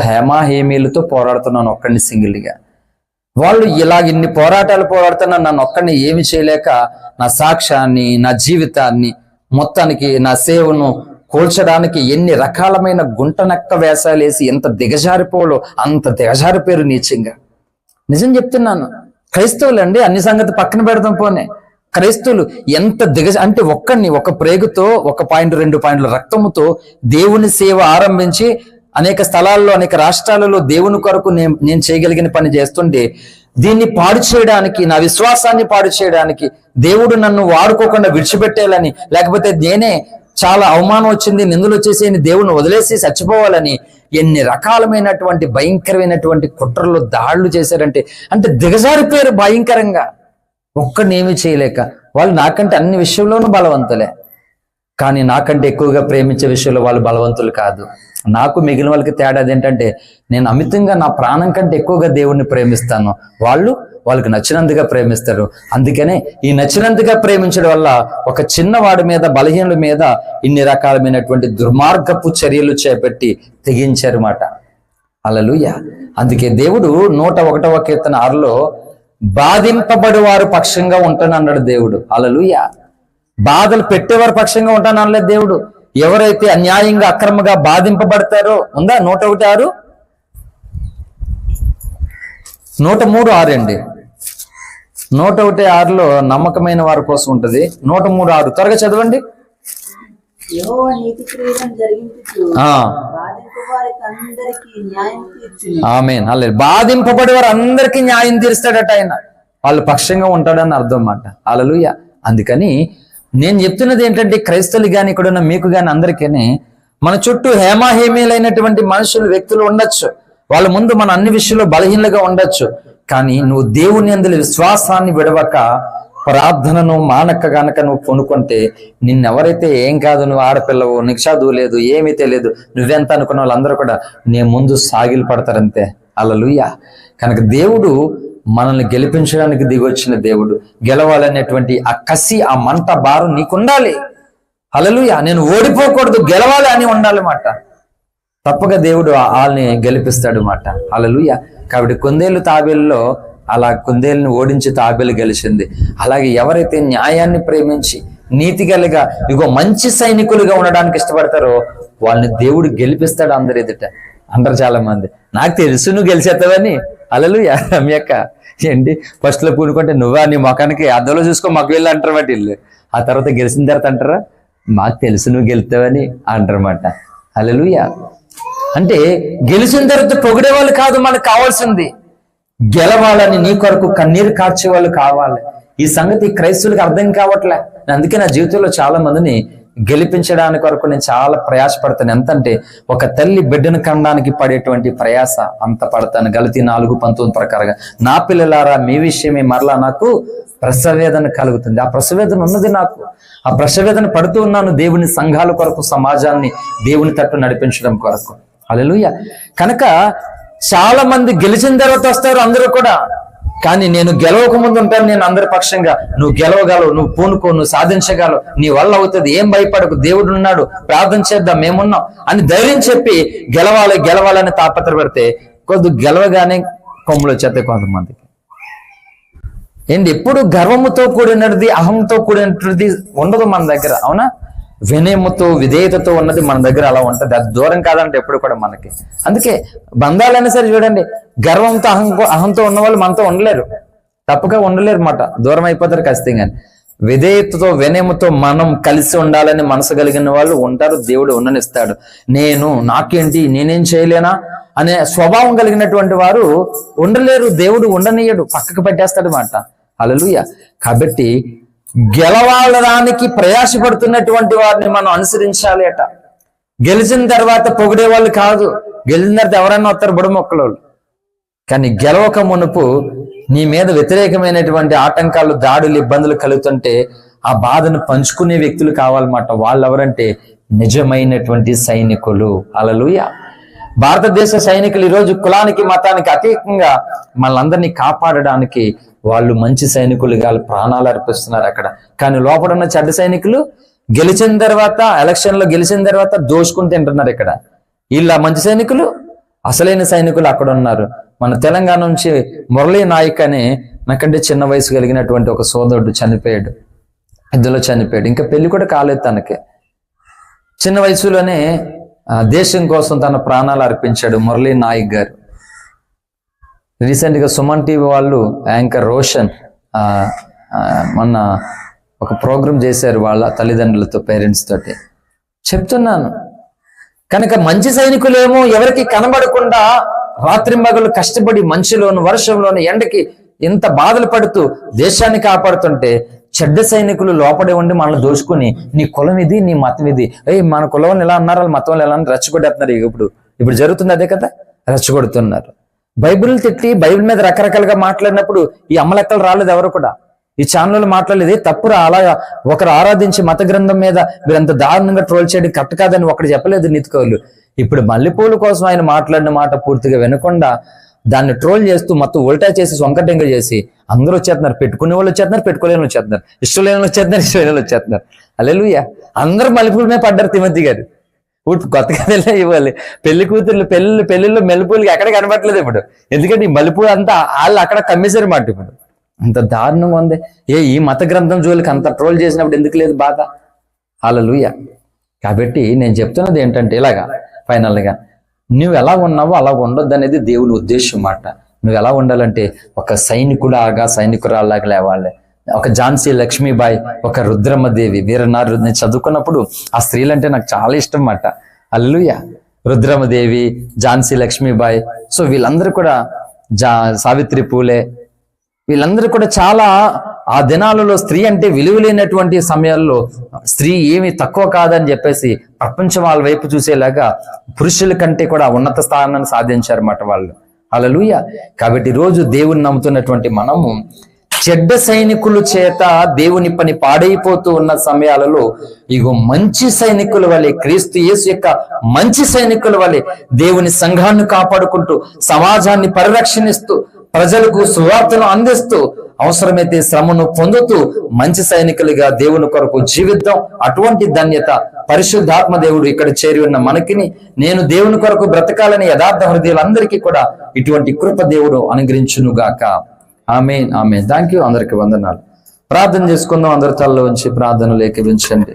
హేమీలతో పోరాడుతున్నాను ఒక్కడిని సింగిల్గా. వాళ్ళు ఇలాగ ఇన్ని పోరాటాలు పోరాడుతున్నా నన్ను ఒక్కడిని ఏమి చేయలేక నా సాక్ష్యాన్ని, నా జీవితాన్ని, మొత్తానికి నా సేవను కోల్చడానికి ఎన్ని రకాలమైన గుంటనక్క వేషాలు వేసి ఎంత దిగజారిపోలో అంత దిగజారిపోయారు నీచంగా. నిజం చెప్తున్నాను. క్రైస్తవులు అండి, అన్ని సంగతి పక్కన పెడతాం పోనే. క్రైస్తవులు ఎంత అంటే ఒక్కడిని ఒక ప్రేగుతో 1 పాయింట్ 2 పాయింట్ల రక్తముతో దేవుని సేవ ఆరంభించి అనేక స్థలాల్లో, అనేక రాష్ట్రాలలో దేవుని కొరకు నేను చేయగలిగిన పని చేస్తుంటే, దీన్ని పాడు చేయడానికి, నా విశ్వాసాన్ని పాడు చేయడానికి, దేవుడు నన్ను వాడుకోకుండా విడిచిపెట్టేయాలని, లేకపోతే నేనే చాలా అవమానం వచ్చింది, నిందలు వచ్చేసి దేవుని వదిలేసి చచ్చిపోవాలని ఎన్ని రకాలమైనటువంటి భయంకరమైనటువంటి కుట్రలు, దాడులు చేశారంటే, అంటే దిగజారిపోయారు భయంకరంగా. ఒక్కడినేమీ చేయలేక. వాళ్ళు నాకంటే అన్ని విషయంలోనూ బలవంతులే, కానీ నాకంటే ఎక్కువగా ప్రేమించే విషయంలో వాళ్ళు బలవంతులు కాదు. నాకు మిగిలిన వాళ్ళకి తేడా ఏంటంటే, నేను అమితంగా నా ప్రాణం కంటే ఎక్కువగా దేవుణ్ణి ప్రేమిస్తాను, వాళ్ళకి నచ్చినంతగా ప్రేమిస్తారు. అందుకనే ఈ నచ్చినంతగా ప్రేమించడం వల్ల ఒక చిన్నవాడి మీద, బలహీనుల మీద ఇన్ని రకాలమైనటువంటి దుర్మార్గపు చర్యలు చేపట్టి తెగించారు మాట. హల్లెలూయా. అందుకే దేవుడు 101వ కీర్తన 6లో బాధింపబడి వారు పక్షంగా ఉంటానన్నాడు దేవుడు. హల్లెలూయా. బాధలు పెట్టేవారు పక్షంగా ఉంటాననలేదు దేవుడు. ఎవరైతే అన్యాయంగా, అక్రమంగా బాధింపబడతారో, ఉందా 101:6, 103:6 అండి. 101:6లో నమ్మకమైన వారి కోసం ఉంటది. 103:6 త్వరగా చదవండి. యెహోవా నీతి క్రియలను జరిగించుచు బాధింపబడి అందరికీ న్యాయం తీర్చును. ఆమేన్. హల్లెలూయా. బాధింపబడి వారు అందరికీ న్యాయం తీరుస్తాడట ఆయన. వాళ్ళు పక్షంగా ఉంటాడని అర్థం అన్నమాట. హల్లెలూయా. అందుకని నేను చెప్తున్నది ఏంటంటే, క్రైస్తవులు కానీ, ఇక్కడున్న మీకు కానీ అందరికీ మన చుట్టూ హేమీలైనటువంటి మనుషులు, వ్యక్తులు ఉండొచ్చు. వాళ్ళ ముందు మన అన్ని విషయాల్లో బలహీనలుగా ఉండొచ్చు. కానీ నువ్వు దేవుని యందు విశ్వాసాన్ని విడవక, ప్రార్థనను మానక గనక నువ్వు పొనుకుంటే, నిన్నెవరైతే ఏం కాదు, నువ్వు ఆడపిల్లవు, నీకు చదువు లేదు, ఏమీ తెలియదు, నువ్వెంత అనుకున్న వాళ్ళందరూ కూడా నీ ముందు సాగిలు పడతారంతే. హల్లెలూయా. కనుక దేవుడు మనల్ని గెలిపించడానికి దిగొచ్చిన దేవుడు. గెలవాలనేటువంటి ఆ కసి, ఆ మంట, భారం నీకుండాలి. హల్లెలూయా. నేను ఓడిపోకూడదు, గెలవాలి అని ఉండాలి మాట. తప్పక దేవుడు వాళ్ళని గెలిపిస్తాడు మాట. హల్లెలూయా. కాబట్టి కుందేలు తాబేలులో అలా కుందేలుని ఓడించి తాబేలు గెలిచింది. అలాగే ఎవరైతే న్యాయాన్ని ప్రేమించి నీతిగలిగా మంచి సైనికులుగా ఉండడానికి ఇష్టపడతారో వాళ్ళని దేవుడు గెలిపిస్తాడు అందరి ఎదుట. అందరు చాలా మంది, నాకు తెలుసు నువ్వు గెలిచేస్తావని. హల్లెలూయా. మీ అక్క ఏంటి ఫస్ట్ లో పూనుకుంటే నువ్వా, నీ ముఖానికి అద్దంలో చూసుకో మాకు వెళ్ళి అంటారన్నమాట వీళ్ళు. ఆ తర్వాత గెలిచిన తర్వాత అంటారా, మాకు తెలుసు నువ్వు గెలుతావని అంటారన్నమాట. హల్లెలూయా. అంటే గెలిచిన తర్వాత పొగిడే వాళ్ళు కాదు మనకు కావాల్సింది, గెలవాలని, నీ కొరకు కన్నీరు కార్చే వాళ్ళు కావాలి. ఈ సంగతి క్రైస్తవులకు అర్థం కావట్లే. అందుకే నా జీవితంలో చాలా మందిని గెలిపించడానికి కొరకు నేను చాలా ప్రయాసపడతాను. ఎంతంటే ఒక తల్లి బిడ్డను కనడానికి పడేటువంటి ప్రయాస అంత పడతాను. గలతీ 4:19 ప్రకారంగా, నా పిల్లలారా మీ విషయమే మరలా నాకు ప్రసవేదన కలుగుతుంది. ఆ ప్రసవేదన ఉన్నది నాకు. ఆ ప్రసవేదన పడుతూ ఉన్నాను దేవుని సంఘాల కొరకు, సమాజాన్ని దేవుని తట్టు నడిపించడం కొరకు. హల్లెలూయా. కనుక చాలా మంది గెలిచిన తర్వాత వస్తారు అందరూ కూడా, కానీ నేను గెలవక ముందు ఉంటాను నేను అందరి పక్షంగా. నువ్వు గెలవగలవు, నువ్వు పూనుకో, నువ్వు సాధించగలవు, నీ వల్ల అవుతుంది, ఏం భయపడకు, దేవుడు ఉన్నాడు, ప్రార్థన చేద్దాం, మేమున్నాం అని ధైర్యం చెప్పి గెలవాలని తాపత్రపడితే, గెలవగానే కొమ్ములు వచ్చేస్తాయి కొంతమందికి. ఏంటి ఎప్పుడు గర్వముతో కూడినది, అహంతో కూడినది ఉండదు మన దగ్గర, అవునా? వినయముతో విధేయతతో ఉన్నది మన దగ్గర అలా ఉంటుంది. అది దూరం కాదంటే ఎప్పుడు కూడా మనకి. అందుకే బంధాలైనా సరే చూడండి, గర్వంతో అహంతో ఉన్న వాళ్ళు మనతో ఉండలేరు, తప్పగా ఉండలేరు మాట, దూరం అయిపోతారు ఖచ్చితంగా. విధేయతతో వినయముతో మనం కలిసి ఉండాలని మనసు కలిగిన వాళ్ళు ఉంటారు, దేవుడు ఉండనిస్తాడు. నాకేంటి, నేనేం చేయలేనా అనే స్వభావం కలిగినటువంటి వారు ఉండలేరు, దేవుడు ఉండనీయడు, పక్కకు పెట్టేస్తాడు మాట. హల్లెలూయా. కాబట్టి గెలవాలడానికి ప్రయాసపడుతున్నటువంటి వారిని మనం అనుసరించాలి అట. గెలిచిన తర్వాత పొగిడే వాళ్ళు కాదు, గెలిచిన తర్వాత ఎవరైనా వస్తారు బుడమొక్కలు. కానీ గెలవక మునుపు నీ మీద వ్యతిరేకమైనటువంటి ఆటంకాలు, దాడులు, ఇబ్బందులు కలుగుతుంటే ఆ బాధను పంచుకునే వ్యక్తులు కావాలన్నమాట. వాళ్ళు ఎవరంటే నిజమైనటువంటి సైనికులు. హల్లెలూయా. భారతదేశ సైనికులు ఈరోజు కులానికి మతానికి అతీతంగా మనల్ని కాపాడడానికి వాళ్ళు మంచి సైనికులుగా ప్రాణాలు అర్పిస్తున్నారు అక్కడ. కానీ లోపల ఉన్న చెడ్డ సైనికులు గెలిచిన తర్వాత, ఎలక్షన్ లో గెలిచిన తర్వాత దోచుకుని తింటున్నారు ఇక్కడ. వీళ్ళ మంచి సైనికులు, అసలైన సైనికులు అక్కడ ఉన్నారు. మన తెలంగాణ నుంచి మురళీ నాయక్ అని నాకంటే చిన్న వయసు కలిగినటువంటి ఒక సోదరుడు చనిపోయాడు, ఇందులో చనిపోయాడు. ఇంకా పెళ్లి కూడా కాలేదు తనకి. చిన్న వయసులోనే దేశం కోసం తన ప్రాణాలు అర్పించాడు మురళీ నాయక్ గారు. రీసెంట్గా సుమన్ టీవీ వాళ్ళు యాంకర్ రోషన్ మొన్న ఒక ప్రోగ్రాం చేశారు వాళ్ళ తల్లిదండ్రులతో, పేరెంట్స్ తోటి. చెప్తున్నాను కనుక మంచి సైనికులేమో ఎవరికి కనబడకుండా రాత్రింబగలు కష్టపడి మంచులోను వర్షంలోను ఎండకి ఇంత బాధలు పడుతూ దేశాన్ని కాపాడుతుంటే, చెడ్డ సైనికులు లోపడే ఉండి మనల్ని దోచుకుని నీ కులం ఇది, నీ మతం ఇది, మన కులం ఎలా అన్నారు, వాళ్ళ మతం ఎలా అన్నారు, రెచ్చగొట్టేస్తున్నారు. ఇప్పుడు జరుగుతుంది అదే కదా, రెచ్చగొడుతున్నారు. బైబిల్ తిట్టి బైబిల్ మీద రకరకాలుగా మాట్లాడినప్పుడు ఈ అమ్మలెక్కలు రాలేదు, ఎవరు కూడా ఈ ఛానల్లో మాట్లాడలేదు. తప్పురా, అలా ఒకరు ఆరాధించి మత గ్రంథం మీద వీరంత దారుణంగా ట్రోల్ చేయడం కరెక్ట్ కాదని ఒకటి చెప్పలేదు నీతికవులు. ఇప్పుడు మల్లెపూల కోసం ఆయన మాట్లాడిన మాట పూర్తిగా వినకుండా దాన్ని ట్రోల్ చేస్తూ మొత్తం ఉల్టా చేసి సొంకటంగా చేసి అందరూ వచ్చేస్తున్నారు. పెట్టుకునే వాళ్ళు వచ్చేస్తున్నారు, పెట్టుకోలేని వచ్చేస్తున్నారు, ఇష్టం లేని వచ్చేస్తున్నారు, ఇష్టం లేని వచ్చేస్తున్నారు. హల్లెలూయా. అందరూ మల్లెపూల మీద పడ్డారు. తిమోతి గారు కొత్తగా వెళ్ళే ఇవ్వాలి. పెళ్లి కూతుర్లు పెళ్లిళ్ళు మల్లెపూలకి ఎక్కడ కనబట్టలేదు ఇప్పుడు, ఎందుకంటే ఈ మల్లెపూలు అంతా వాళ్ళు అక్కడ కమ్మేశారు మాట. ఇప్పుడు అంత దారుణంగా ఉంది. ఈ మత గ్రంథం జోలికి అంత ట్రోల్ చేసినప్పుడు ఎందుకు లేదు బాధ? హల్లెలూయా. కాబట్టి నేను చెప్తున్నది ఏంటంటే ఇలాగా ఫైనల్గా నువ్వు ఎలా ఉన్నావో అలా ఉండొద్దు అనేది దేవుని ఉద్దేశం మాట. నువ్వు ఎలా ఉండాలంటే ఒక సైనికులాగా, సైనికురాల్లాగా లేవాలి. ఒక ఝాన్సీ లక్ష్మీబాయి, ఒక రుద్రమ్మదేవి, వీరనారి నేను చదువుకున్నప్పుడు ఆ స్త్రీలంటే నాకు చాలా ఇష్టం మాట. హల్లెలూయా. రుద్రమ్మదేవి, ఝాన్సీ లక్ష్మీబాయి, సో వీళ్ళందరూ కూడా సావిత్రి పూలే, వీళ్ళందరూ కూడా చాలా ఆ దినాలలో స్త్రీ అంటే విలువలేనటువంటి సమయాల్లో స్త్రీ ఏమి తక్కువ కాదని చెప్పేసి ప్రపంచం వాళ్ళ వైపు చూసేలాగా పురుషుల కంటే కూడా ఉన్నత స్థానాన్ని సాధించారన్నమాట వాళ్ళు. హల్లెలూయా. కాబట్టి రోజు దేవుని నమ్ముతున్నటువంటి మనము చెడ్డ సైనికుల చేత దేవుని పని పాడైపోతూ ఉన్న సమయాలలో ఇగో మంచి సైనికుల వలె, క్రీస్తు యేసు యొక్క మంచి సైనికుల వలె దేవుని సంఘాన్ని కాపాడుకుంటూ, సమాజాన్ని పరిరక్షణిస్తూ, ప్రజలకు సువార్తను అందిస్తూ, అవసరమైతే శ్రమను పొందుతూ మంచి సైనికులుగా దేవుని కొరకు జీవిద్దాం. అటువంటి ధన్యత పరిశుద్ధాత్మ దేవుడు ఇక్కడ చేరి ఉన్న మనకిని, నేను దేవుని కొరకు బ్రతకాలని యథార్థ హృదయాలందరికీ కూడా ఇటువంటి కృప దేవుడు అనుగ్రహించునుగాక. ఆమేన్, ఆమేన్. Thank you. అందరికి వందనాలు. ప్రార్థన చేసుకుందాం. అందరి తలలో ఉంచి ప్రార్థనలు ఏకీవించండి.